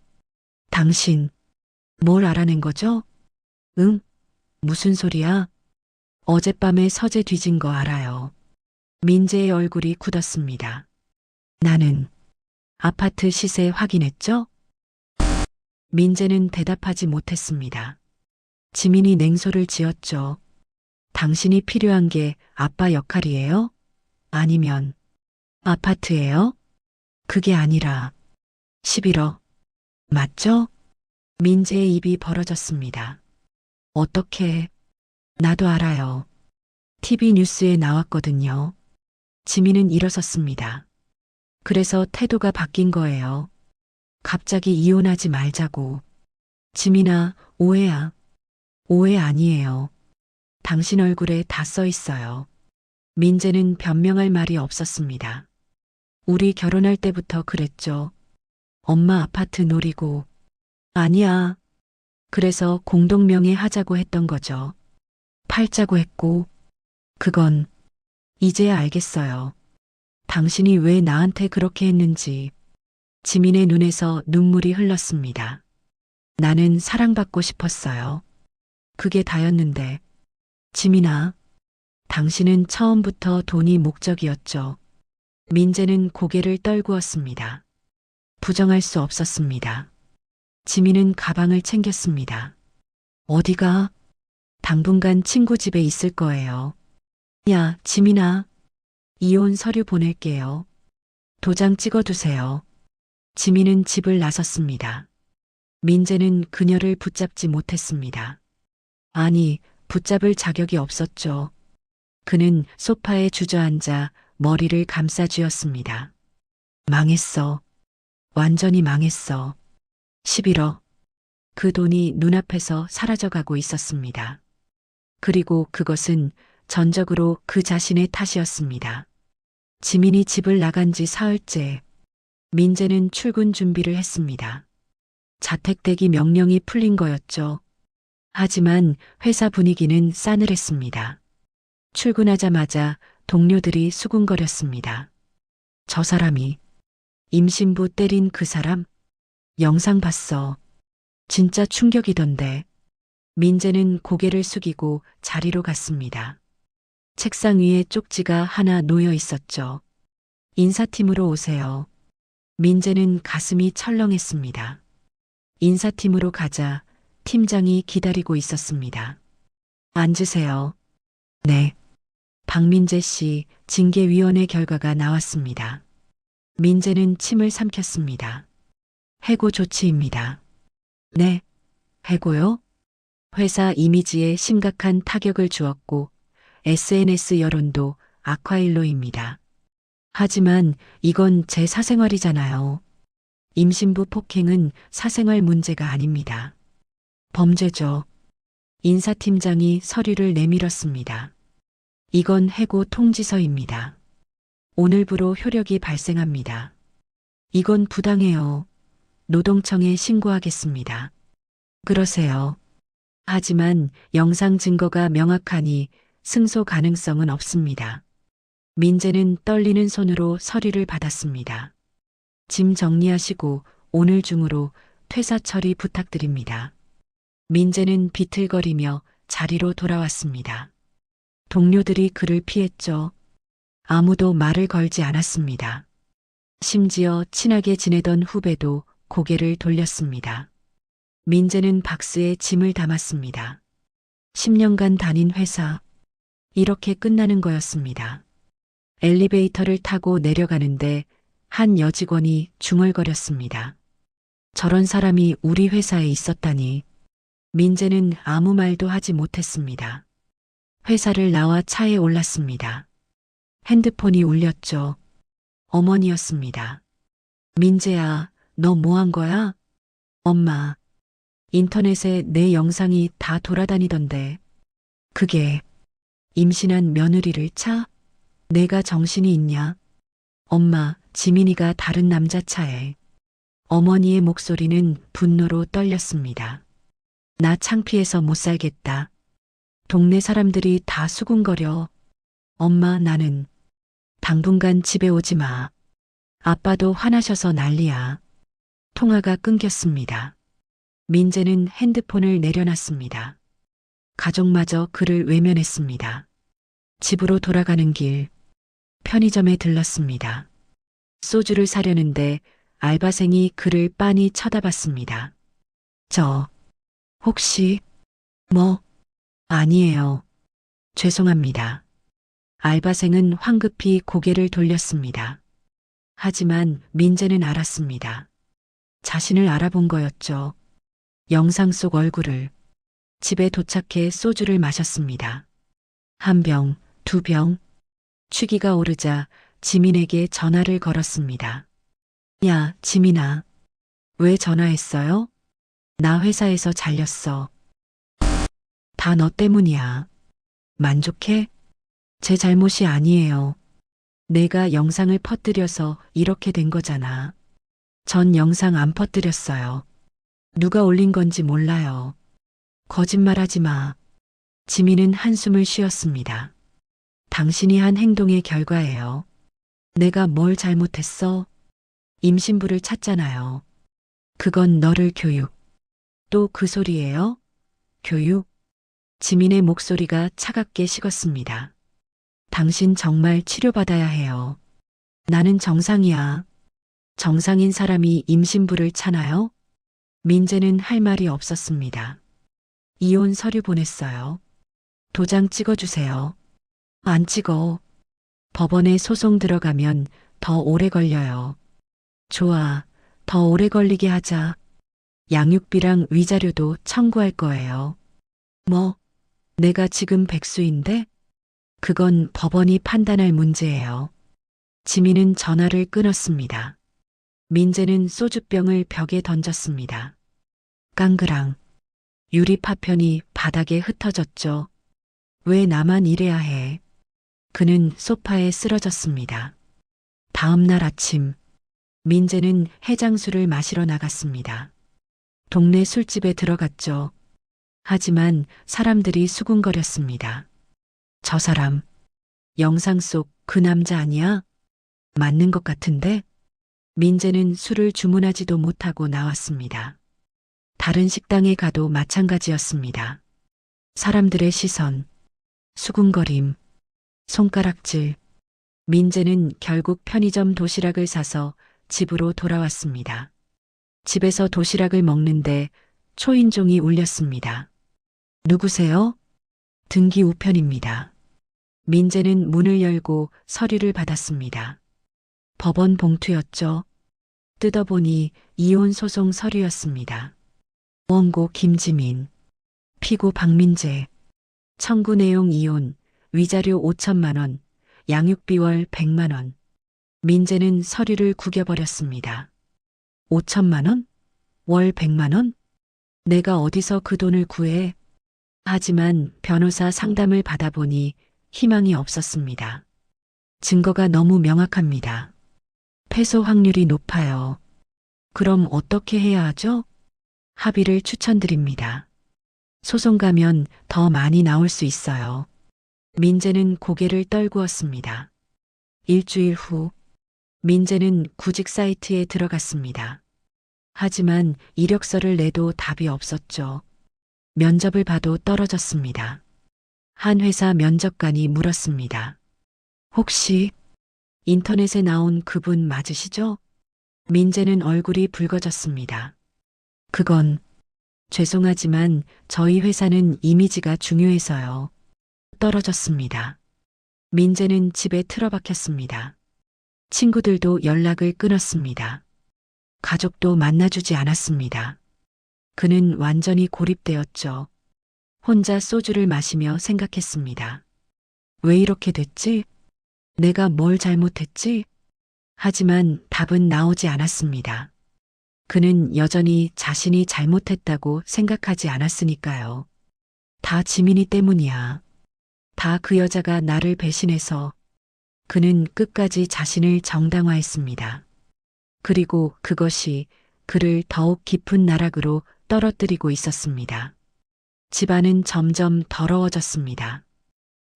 당신, 뭘 알아낸 거죠? 응? 무슨 소리야? 어젯밤에 서재 뒤진 거 알아요. 민재의 얼굴이 굳었습니다. 나는 아파트 시세 확인했죠? 민재는 대답하지 못했습니다. 지민이 냉소를 지었죠. 당신이 필요한 게 아빠 역할이에요? 아니면 아파트예요? 그게 아니라 11억. 맞죠? 민재의 입이 벌어졌습니다. 어떻게? 나도 알아요. TV 뉴스에 나왔거든요. 지민은 일어섰습니다. 그래서 태도가 바뀐 거예요. 갑자기 이혼하지 말자고. 지민아, 오해야. 오해 아니에요. 당신 얼굴에 다 써 있어요. 민재는 변명할 말이 없었습니다. 우리 결혼할 때부터 그랬죠. 엄마 아파트 노리고. 아니야. 그래서 공동명의 하자고 했던 거죠. 팔자고 했고. 그건 이제야 알겠어요. 당신이 왜 나한테 그렇게 했는지. 지민의 눈에서 눈물이 흘렀습니다. 나는 사랑받고 싶었어요. 그게 다였는데. 지민아, 당신은 처음부터 돈이 목적이었죠. 민재는 고개를 떨구었습니다. 부정할 수 없었습니다. 지민은 가방을 챙겼습니다. 어디가? 당분간 친구 집에 있을 거예요. 야, 지민아. 이혼 서류 보낼게요. 도장 찍어두세요. 지민은 집을 나섰습니다. 민재는 그녀를 붙잡지 못했습니다. 아니, 붙잡을 자격이 없었죠. 그는 소파에 주저앉아 머리를 감싸쥐었습니다. 망했어. 완전히 망했어. 11억. 그 돈이 눈앞에서 사라져가고 있었습니다. 그리고 그것은 전적으로 그 자신의 탓이었습니다. 지민이 집을 나간 지 사흘째. 민재는 출근 준비를 했습니다. 자택대기 명령이 풀린 거였죠. 하지만 회사 분위기는 싸늘했습니다. 출근하자마자 동료들이 수군거렸습니다. 저 사람이 임신부 때린 그 사람? 영상 봤어. 진짜 충격이던데. 민재는 고개를 숙이고 자리로 갔습니다. 책상 위에 쪽지가 하나 놓여 있었죠. 인사팀으로 오세요. 민재는 가슴이 철렁했습니다. 인사팀으로 가자 팀장이 기다리고 있었습니다. 앉으세요. 네. 박민재 씨 징계위원회 결과가 나왔습니다. 민재는 침을 삼켰습니다. 해고 조치입니다. 네. 해고요? 회사 이미지에 심각한 타격을 주었고 SNS 여론도 악화일로입니다. 하지만 이건 제 사생활이잖아요. 임신부 폭행은 사생활 문제가 아닙니다. 범죄죠. 인사팀장이 서류를 내밀었습니다. 이건 해고 통지서입니다. 오늘부로 효력이 발생합니다. 이건 부당해요. 노동청에 신고하겠습니다. 그러세요. 하지만 영상 증거가 명확하니 승소 가능성은 없습니다. 민재는 떨리는 손으로 서류를 받았습니다. 짐 정리하시고 오늘 중으로 퇴사 처리 부탁드립니다. 민재는 비틀거리며 자리로 돌아왔습니다. 동료들이 그를 피했죠. 아무도 말을 걸지 않았습니다. 심지어 친하게 지내던 후배도 고개를 돌렸습니다. 민재는 박스에 짐을 담았습니다. 10년간 다닌 회사, 이렇게 끝나는 거였습니다. 엘리베이터를 타고 내려가는데 한 여직원이 중얼거렸습니다. 저런 사람이 우리 회사에 있었다니. 민재는 아무 말도 하지 못했습니다. 회사를 나와 차에 올랐습니다. 핸드폰이 울렸죠. 어머니였습니다. 민재야, 너 뭐 한 거야? 엄마, 인터넷에 내 영상이 다 돌아다니던데. 그게 임신한 며느리를 차? 내가 정신이 있냐? 엄마, 지민이가 다른 남자 차에. 어머니의 목소리는 분노로 떨렸습니다. 나 창피해서 못 살겠다. 동네 사람들이 다 수군거려. 엄마, 나는 당분간 집에 오지 마. 아빠도 화나셔서 난리야. 통화가 끊겼습니다. 민재는 핸드폰을 내려놨습니다. 가족마저 그를 외면했습니다. 집으로 돌아가는 길, 편의점에 들렀습니다. 소주를 사려는데 알바생이 그를 빤히 쳐다봤습니다. 저, 혹시, 뭐, 아니에요. 죄송합니다. 알바생은 황급히 고개를 돌렸습니다. 하지만 민재는 알았습니다. 자신을 알아본 거였죠. 영상 속 얼굴을. 집에 도착해 소주를 마셨습니다. 한 병, 두 병. 취기가 오르자 지민에게 전화를 걸었습니다. 야, 지민아. 왜 전화했어요? 나 회사에서 잘렸어. 다 너 때문이야. 만족해? 제 잘못이 아니에요. 내가 영상을 퍼뜨려서 이렇게 된 거잖아. 전 영상 안 퍼뜨렸어요. 누가 올린 건지 몰라요. 거짓말하지 마. 지민은 한숨을 쉬었습니다. 당신이 한 행동의 결과예요. 내가 뭘 잘못했어? 임신부를 찾잖아요. 그건 너를 교육. 또 그 소리예요? 교육? 지민의 목소리가 차갑게 식었습니다. 당신 정말 치료받아야 해요. 나는 정상이야. 정상인 사람이 임신부를 차나요? 민재는 할 말이 없었습니다. 이혼 서류 보냈어요. 도장 찍어주세요. 안 찍어. 법원에 소송 들어가면 더 오래 걸려요. 좋아. 더 오래 걸리게 하자. 양육비랑 위자료도 청구할 거예요. 뭐? 내가 지금 백수인데? 그건 법원이 판단할 문제예요. 지민은 전화를 끊었습니다. 민재는 소주병을 벽에 던졌습니다. 깡그랑. 유리 파편이 바닥에 흩어졌죠. 왜 나만 이래야 해? 그는 소파에 쓰러졌습니다. 다음 날 아침, 민재는 해장술을 마시러 나갔습니다. 동네 술집에 들어갔죠. 하지만 사람들이 수군거렸습니다. 저 사람, 영상 속 그 남자 아니야? 맞는 것 같은데? 민재는 술을 주문하지도 못하고 나왔습니다. 다른 식당에 가도 마찬가지였습니다. 사람들의 시선, 수군거림, 손가락질. 민재는 결국 편의점 도시락을 사서 집으로 돌아왔습니다. 집에서 도시락을 먹는데 초인종이 울렸습니다. 누구세요? 등기 우편입니다. 민재는 문을 열고 서류를 받았습니다. 법원 봉투였죠. 뜯어보니 이혼 소송 서류였습니다. 원고 김지민, 피고 박민재, 청구 내용 이혼, 위자료 5천만 원, 양육비 월 100만 원. 민재는 서류를 구겨버렸습니다. 5천만 원? 월 100만 원? 내가 어디서 그 돈을 구해? 하지만 변호사 상담을 받아보니 희망이 없었습니다. 증거가 너무 명확합니다. 패소 확률이 높아요. 그럼 어떻게 해야 하죠? 합의를 추천드립니다. 소송 가면 더 많이 나올 수 있어요. 민재는 고개를 떨구었습니다. 일주일 후, 민재는 구직 사이트에 들어갔습니다. 하지만 이력서를 내도 답이 없었죠. 면접을 봐도 떨어졌습니다. 한 회사 면접관이 물었습니다. 혹시 인터넷에 나온 그분 맞으시죠? 민재는 얼굴이 붉어졌습니다. 그건 죄송하지만 저희 회사는 이미지가 중요해서요. 떨어졌습니다. 민재는 집에 틀어박혔습니다. 친구들도 연락을 끊었습니다. 가족도 만나주지 않았습니다. 그는 완전히 고립되었죠. 혼자 소주를 마시며 생각했습니다. 왜 이렇게 됐지? 내가 뭘 잘못했지? 하지만 답은 나오지 않았습니다. 그는 여전히 자신이 잘못했다고 생각하지 않았으니까요. 다 지민이 때문이야. 다 그 여자가 나를 배신해서. 그는 끝까지 자신을 정당화했습니다. 그리고 그것이 그를 더욱 깊은 나락으로 떨어뜨리고 있었습니다. 집안은 점점 더러워졌습니다.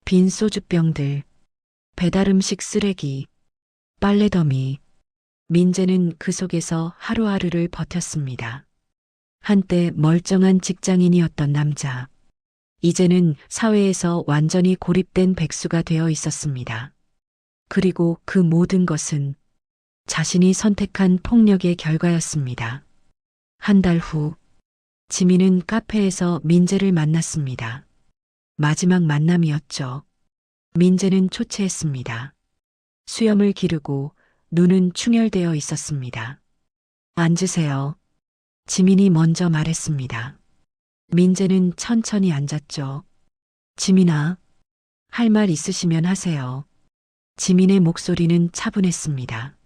빈 소주병들, 배달음식 쓰레기, 빨래더미. 민재는 그 속에서 하루하루를 버텼습니다. 한때 멀쩡한 직장인이었던 남자. 이제는 사회에서 완전히 고립된 백수가 되어 있었습니다. 그리고 그 모든 것은 자신이 선택한 폭력의 결과였습니다. 한 달 후, 지민은 카페에서 민재를 만났습니다. 마지막 만남이었죠. 민재는 초췌했습니다. 수염을 기르고 눈은 충혈되어 있었습니다. 앉으세요. 지민이 먼저 말했습니다. 민재는 천천히 앉았죠. 지민아, 할 말 있으시면 하세요. 지민의 목소리는 차분했습니다.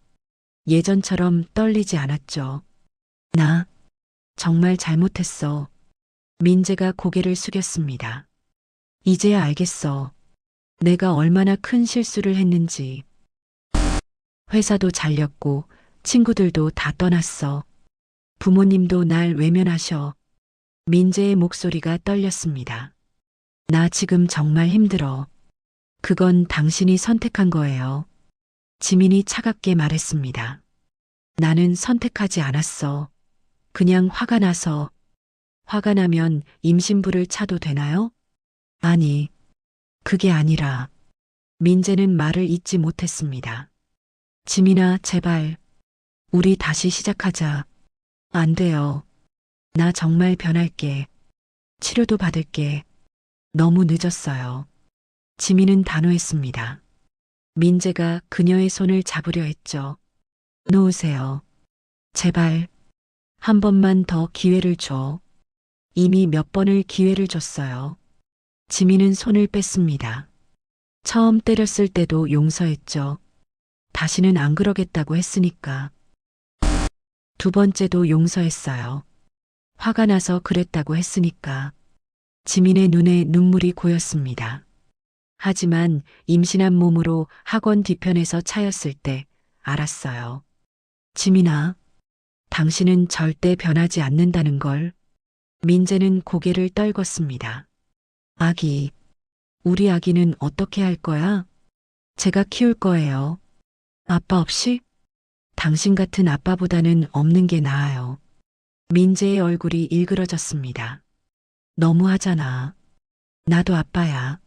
예전처럼 떨리지 않았죠. 나 정말 잘못했어. 민재가 고개를 숙였습니다. 이제야 알겠어. 내가 얼마나 큰 실수를 했는지. 회사도 잘렸고 친구들도 다 떠났어. 부모님도 날 외면하셔. 민재의 목소리가 떨렸습니다. 나 지금 정말 힘들어. 그건 당신이 선택한 거예요. 지민이 차갑게 말했습니다. 나는 선택하지 않았어. 그냥 화가 나서. 화가 나면 임신부를 차도 되나요? 아니, 그게 아니라. 민재는 말을 잇지 못했습니다. 지민아, 제발. 우리 다시 시작하자. 안 돼요. 나 정말 변할게. 치료도 받을게. 너무 늦었어요. 지민은 단호했습니다. 민재가 그녀의 손을 잡으려 했죠. 놓으세요. 제발. 한 번만 더 기회를 줘. 이미 몇 번을 기회를 줬어요. 지민은 손을 뺐습니다. 처음 때렸을 때도 용서했죠. 다시는 안 그러겠다고 했으니까. 두 번째도 용서했어요. 화가 나서 그랬다고 했으니까. 지민의 눈에 눈물이 고였습니다. 하지만 임신한 몸으로 학원 뒤편에서 차였을 때 알았어요. 지민아, 당신은 절대 변하지 않는다는 걸. 민재는 고개를 떨궜습니다. 우리 아기는 어떻게 할 거야? 제가 키울 거예요. 아빠 없이? 당신 같은 아빠보다는 없는 게 나아요. 민재의 얼굴이 일그러졌습니다. 너무하잖아. 나도 아빠야.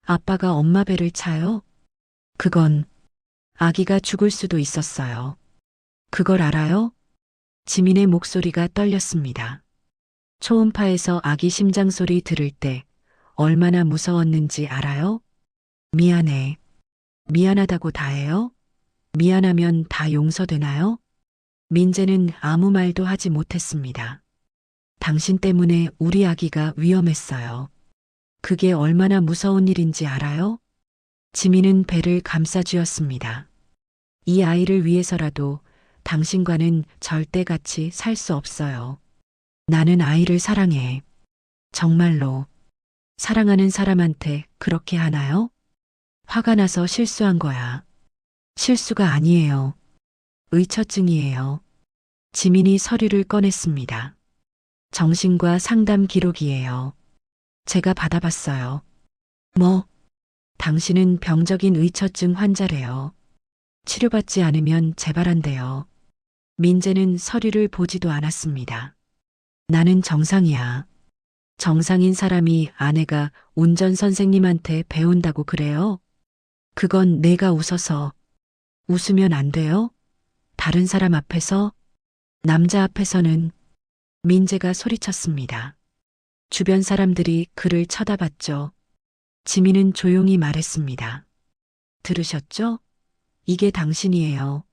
아빠가 엄마 배를 차요? 그건 아기가 죽을 수도 있었어요. 그걸 알아요? 지민의 목소리가 떨렸습니다. 초음파에서 아기 심장 소리 들을 때 얼마나 무서웠는지 알아요? 미안해. 미안하다고 다 해요? 미안하면 다 용서되나요? 민재는 아무 말도 하지 못했습니다. 당신 때문에 우리 아기가 위험했어요. 그게 얼마나 무서운 일인지 알아요? 지민은 배를 감싸쥐었습니다. 이 아이를 위해서라도 당신과는 절대 같이 살 수 없어요. 나는 아이를 사랑해. 정말로. 사랑하는 사람한테 그렇게 하나요? 화가 나서 실수한 거야. 실수가 아니에요. 의처증이에요. 지민이 서류를 꺼냈습니다. 정신과 상담 기록이에요. 제가 받아봤어요. 뭐? 당신은 병적인 의처증 환자래요. 치료받지 않으면 재발한대요. 민재는 서류를 보지도 않았습니다. 나는 정상이야. 정상인 사람이 아내가 운전 선생님한테 배운다고 그래요? 그건 내가 웃어서. 웃으면 안 돼요? 다른 사람 앞에서? 남자 앞에서는. 민재가 소리쳤습니다. 주변 사람들이 그를 쳐다봤죠. 지민은 조용히 말했습니다. 들으셨죠? 이게 당신이에요.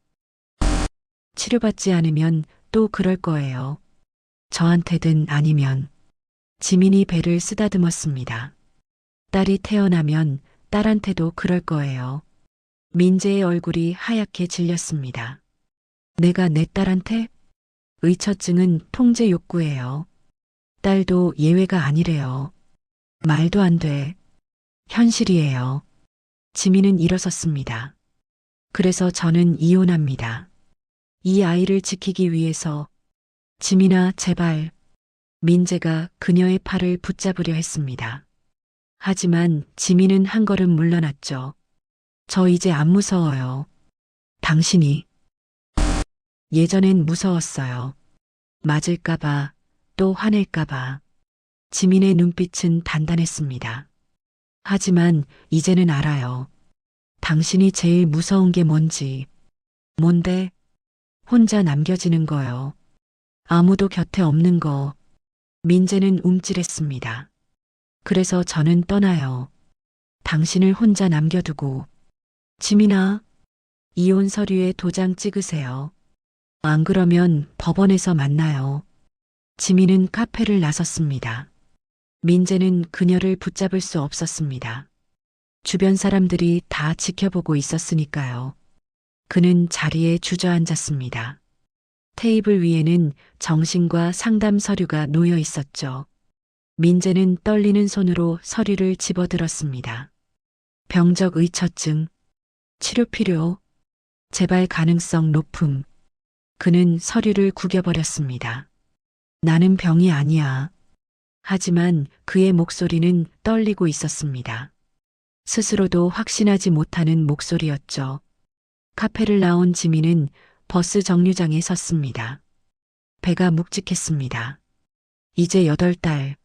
치료받지 않으면 또 그럴 거예요. 저한테든 아니면. 지민이 배를 쓰다듬었습니다. 딸이 태어나면 딸한테도 그럴 거예요. 민재의 얼굴이 하얗게 질렸습니다. 내가 내 딸한테? 의처증은 통제 욕구예요. 딸도 예외가 아니래요. 말도 안 돼. 현실이에요. 지민은 일어섰습니다. 그래서 저는 이혼합니다. 이 아이를 지키기 위해서. 지민아, 제발. 민재가 그녀의 팔을 붙잡으려 했습니다. 하지만 지민은 한 걸음 물러났죠. 저 이제 안 무서워요. 당신이. 예전엔 무서웠어요. 맞을까봐, 또 화낼까봐. 지민의 눈빛은 단단했습니다. 하지만 이제는 알아요. 당신이 제일 무서운 게 뭔지. 뭔데? 혼자 남겨지는 거요. 아무도 곁에 없는 거. 민재는 움찔했습니다. 그래서 저는 떠나요. 당신을 혼자 남겨두고. 지민아, 이혼 서류에 도장 찍으세요. 안 그러면 법원에서 만나요. 지민은 카페를 나섰습니다. 민재는 그녀를 붙잡을 수 없었습니다. 주변 사람들이 다 지켜보고 있었으니까요. 그는 자리에 주저앉았습니다. 테이블 위에는 정신과 상담 서류가 놓여 있었죠. 민재는 떨리는 손으로 서류를 집어들었습니다. 병적 의처증, 치료 필요, 재발 가능성 높음. 그는 서류를 구겨버렸습니다. 나는 병이 아니야. 하지만 그의 목소리는 떨리고 있었습니다. 스스로도 확신하지 못하는 목소리였죠. 카페를 나온 지민은 버스 정류장에 섰습니다. 배가 묵직했습니다. 이제 8달,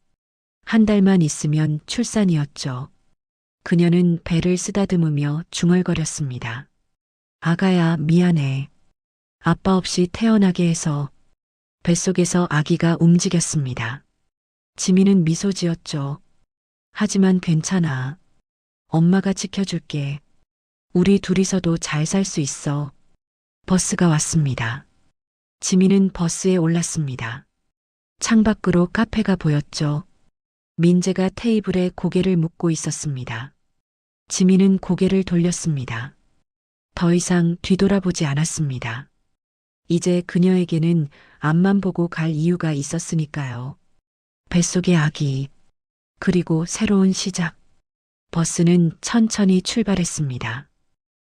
한 달만 있으면 출산이었죠. 그녀는 배를 쓰다듬으며 중얼거렸습니다. 아가야, 미안해. 아빠 없이 태어나게 해서. 뱃속에서 아기가 움직였습니다. 지민은 미소 지었죠. 하지만 괜찮아. 엄마가 지켜줄게. 우리 둘이서도 잘 살 수 있어. 버스가 왔습니다. 지민은 버스에 올랐습니다. 창밖으로 카페가 보였죠. 민재가 테이블에 고개를 묻고 있었습니다. 지민은 고개를 돌렸습니다. 더 이상 뒤돌아보지 않았습니다. 이제 그녀에게는 앞만 보고 갈 이유가 있었으니까요. 뱃속의 아기, 그리고 새로운 시작. 버스는 천천히 출발했습니다.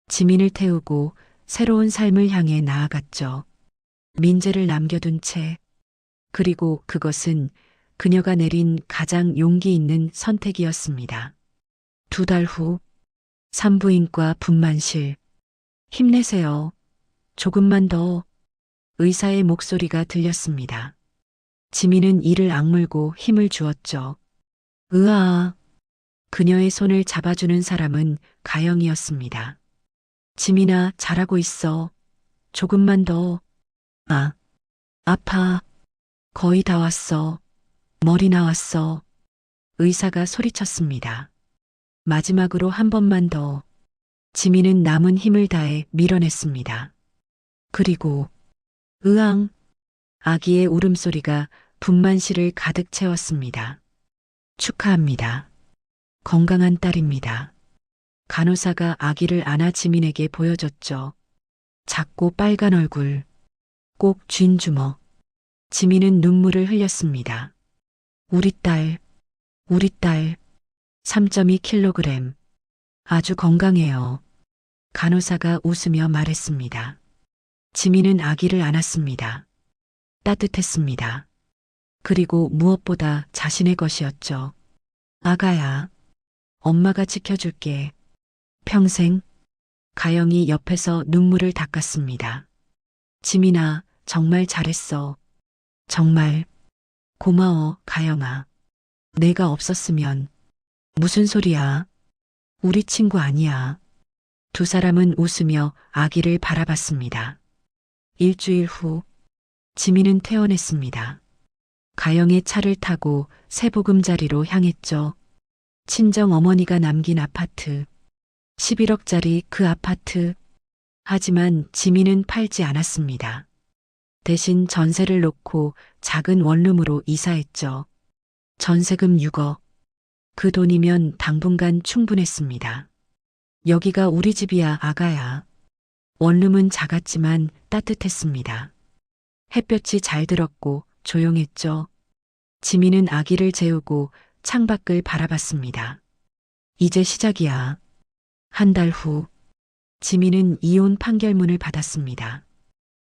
지민을 태우고 새로운 삶을 향해 나아갔죠. 민재를 남겨둔 채. 그리고 그것은 그녀가 내린 가장 용기 있는 선택이었습니다. 2달 후, 산부인과 분만실. 힘내세요. 조금만 더. 의사의 목소리가 들렸습니다. 지민은 이를 악물고 힘을 주었죠. 으아. 그녀의 손을 잡아주는 사람은 가영이었습니다. 지민아, 잘하고 있어. 조금만 더. 아, 아파. 거의 다 왔어. 머리 나왔어. 의사가 소리쳤습니다. 마지막으로 한 번만 더. 지민은 남은 힘을 다해 밀어냈습니다. 그리고 으앙. 아기의 울음소리가 분만실을 가득 채웠습니다. 축하합니다. 건강한 딸입니다. 간호사가 아기를 안아 지민에게 보여줬죠. 작고 빨간 얼굴, 꼭 쥔 주먹. 지민은 눈물을 흘렸습니다. 우리 딸, 우리 딸, 3.2kg. 아주 건강해요. 간호사가 웃으며 말했습니다. 지민은 아기를 안았습니다. 따뜻했습니다. 그리고 무엇보다 자신의 것이었죠. 아가야, 엄마가 지켜줄게. 평생. 가영이 옆에서 눈물을 닦았습니다. 지민아, 정말 잘했어. 정말. 고마워, 가영아. 내가 없었으면. 무슨 소리야? 우리 친구 아니야. 두 사람은 웃으며 아기를 바라봤습니다. 일주일 후, 지민은 퇴원했습니다. 가영의 차를 타고 새보금자리로 향했죠. 친정 어머니가 남긴 아파트. 11억짜리 그 아파트. 하지만 지민은 팔지 않았습니다. 대신 전세를 놓고 작은 원룸으로 이사했죠. 전세금 6억. 그 돈이면 당분간 충분했습니다. 여기가 우리 집이야, 아가야. 원룸은 작았지만 따뜻했습니다. 햇볕이 잘 들었고 조용했죠. 지민은 아기를 재우고 창밖을 바라봤습니다. 이제 시작이야. 한 달 후, 지민은 이혼 판결문을 받았습니다.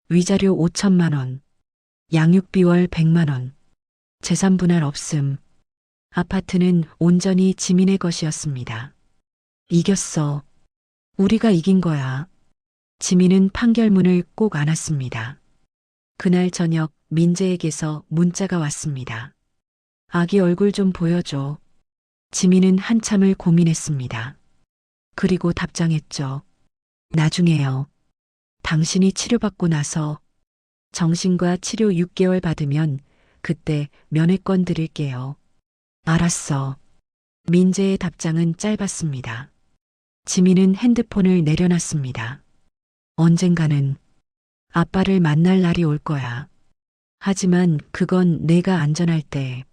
위자료 5천만 원, 양육비월 100만 원, 재산 분할 없음. 아파트는 온전히 지민의 것이었습니다. 이겼어. 우리가 이긴 거야. 지민은 판결문을 꼭 안았습니다. 그날 저녁 민재에게서 문자가 왔습니다. 아기 얼굴 좀 보여줘. 지민은 한참을 고민했습니다. 그리고 답장했죠. 나중에요. 당신이 치료받고 나서. 정신과 치료 6개월 받으면 그때 면회권 드릴게요. 알았어. 민재의 답장은 짧았습니다. 지민은 핸드폰을 내려놨습니다. 언젠가는 아빠를 만날 날이 올 거야. 하지만 그건 내가 안전할 때.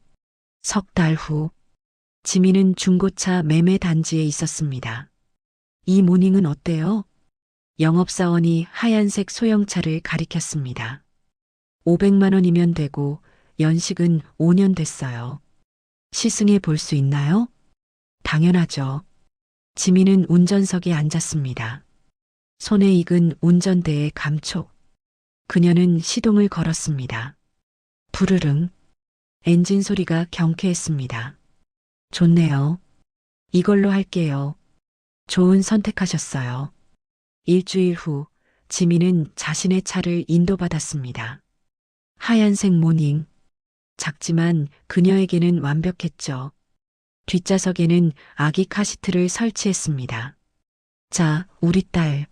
석 달 후, 지민은 중고차 매매 단지에 있었습니다. 이 모닝은 어때요? 영업사원이 하얀색 소형차를 가리켰습니다. 500만 원이면 되고 연식은 5년 됐어요. 시승해 볼 수 있나요? 당연하죠. 지민은 운전석에 앉았습니다. 손에 익은 운전대의 감촉. 그녀는 시동을 걸었습니다. 부르릉. 엔진 소리가 경쾌했습니다. 좋네요. 이걸로 할게요. 좋은 선택하셨어요. 일주일 후 지민은 자신의 차를 인도받았습니다. 하얀색 모닝. 작지만 그녀에게는 완벽했죠. 뒷좌석에는 아기 카시트를 설치했습니다. 자, 우리 딸.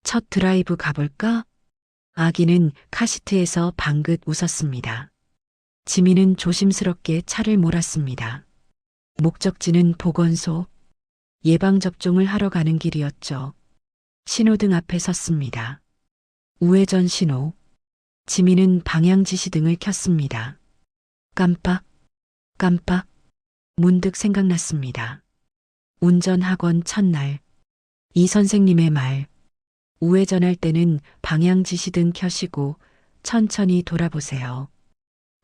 첫 드라이브 가볼까? 아기는 카시트에서 방긋 웃었습니다. 지민은 조심스럽게 차를 몰았습니다. 목적지는 보건소. 예방접종을 하러 가는 길이었죠. 신호등 앞에 섰습니다. 우회전 신호. 지민은 방향지시등을 켰습니다. 깜빡, 깜빡. 문득 생각났습니다. 운전학원 첫날. 이 선생님의 말. 우회전할 때는 방향지시등 켜시고 천천히 돌아보세요.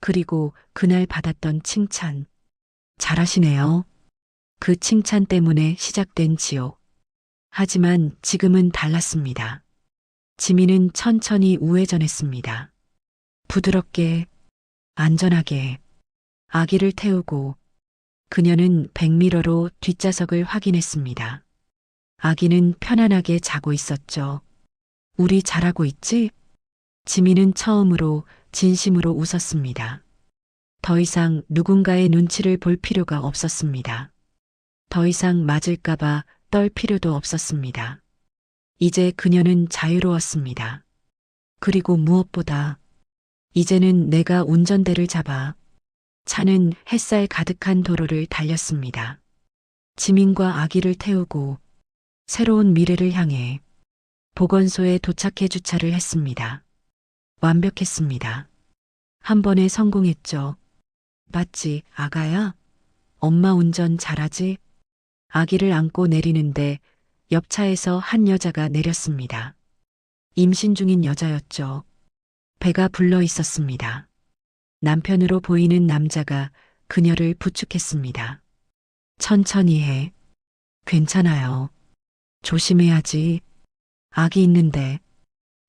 그리고 그날 받았던 칭찬. 잘하시네요. 그 칭찬 때문에 시작된 지옥. 하지만 지금은 달랐습니다. 지민은 천천히 우회전했습니다. 부드럽게, 안전하게, 아기를 태우고 그녀는 백미러로 뒷좌석을 확인했습니다. 아기는 편안하게 자고 있었죠. 우리 잘하고 있지? 지민은 처음으로 진심으로 웃었습니다. 더 이상 누군가의 눈치를 볼 필요가 없었습니다. 더 이상 맞을까봐 떨 필요도 없었습니다. 이제 그녀는 자유로웠습니다. 그리고 무엇보다 이제는 내가 운전대를 잡아 차는 햇살 가득한 도로를 달렸습니다. 지민과 아기를 태우고 새로운 미래를 향해 보건소에 도착해 주차를 했습니다. 완벽했습니다. 한 번에 성공했죠. 맞지, 아가야? 엄마 운전 잘하지? 아기를 안고 내리는데 옆차에서 한 여자가 내렸습니다. 임신 중인 여자였죠. 배가 불러 있었습니다. 남편으로 보이는 남자가 그녀를 부축했습니다. 천천히 해. 괜찮아요. 조심해야지. 아기 있는데.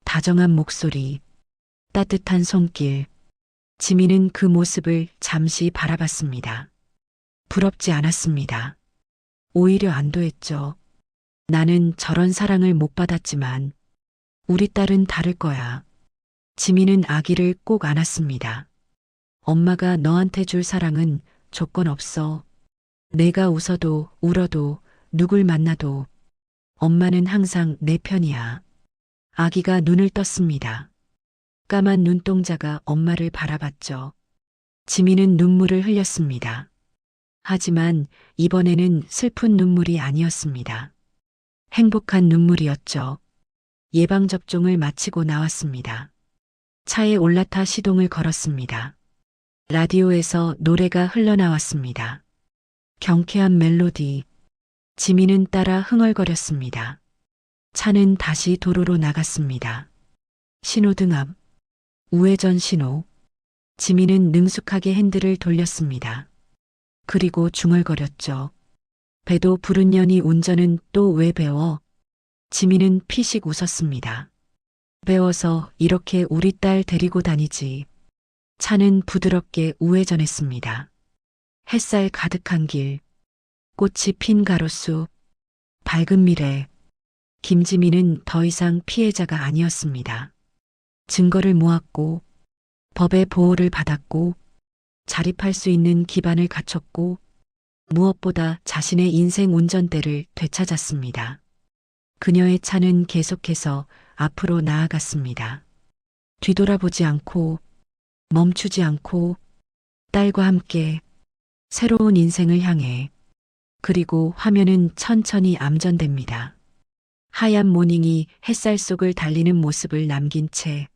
다정한 목소리, 따뜻한 손길. 지민은 그 모습을 잠시 바라봤습니다. 부럽지 않았습니다. 오히려 안도했죠. 나는 저런 사랑을 못 받았지만 우리 딸은 다를 거야. 지민은 아기를 꼭 안았습니다. 엄마가 너한테 줄 사랑은 조건 없어. 내가 웃어도 울어도 누굴 만나도 엄마는 항상 내 편이야. 아기가 눈을 떴습니다. 까만 눈동자가 엄마를 바라봤죠. 지민은 눈물을 흘렸습니다. 하지만 이번에는 슬픈 눈물이 아니었습니다. 행복한 눈물이었죠. 예방접종을 마치고 나왔습니다. 차에 올라타 시동을 걸었습니다. 라디오에서 노래가 흘러나왔습니다. 경쾌한 멜로디. 지민은 따라 흥얼거렸습니다. 차는 다시 도로로 나갔습니다. 신호등 앞. 우회전 신호. 지민은 능숙하게 핸들을 돌렸습니다. 그리고 중얼거렸죠. 배도 부른 년이 운전은 또 왜 배워? 지민은 피식 웃었습니다. 배워서 이렇게 우리 딸 데리고 다니지. 차는 부드럽게 우회전했습니다. 햇살 가득한 길. 꽃이 핀 가로수. 밝은 미래. 김지민은 더 이상 피해자가 아니었습니다. 증거를 모았고 법의 보호를 받았고 자립할 수 있는 기반을 갖췄고 무엇보다 자신의 인생 운전대를 되찾았습니다. 그녀의 차는 계속해서 앞으로 나아갔습니다. 뒤돌아보지 않고 멈추지 않고 딸과 함께 새로운 인생을 향해. 그리고 화면은 천천히 암전됩니다. 하얀 모닝이 햇살 속을 달리는 모습을 남긴 채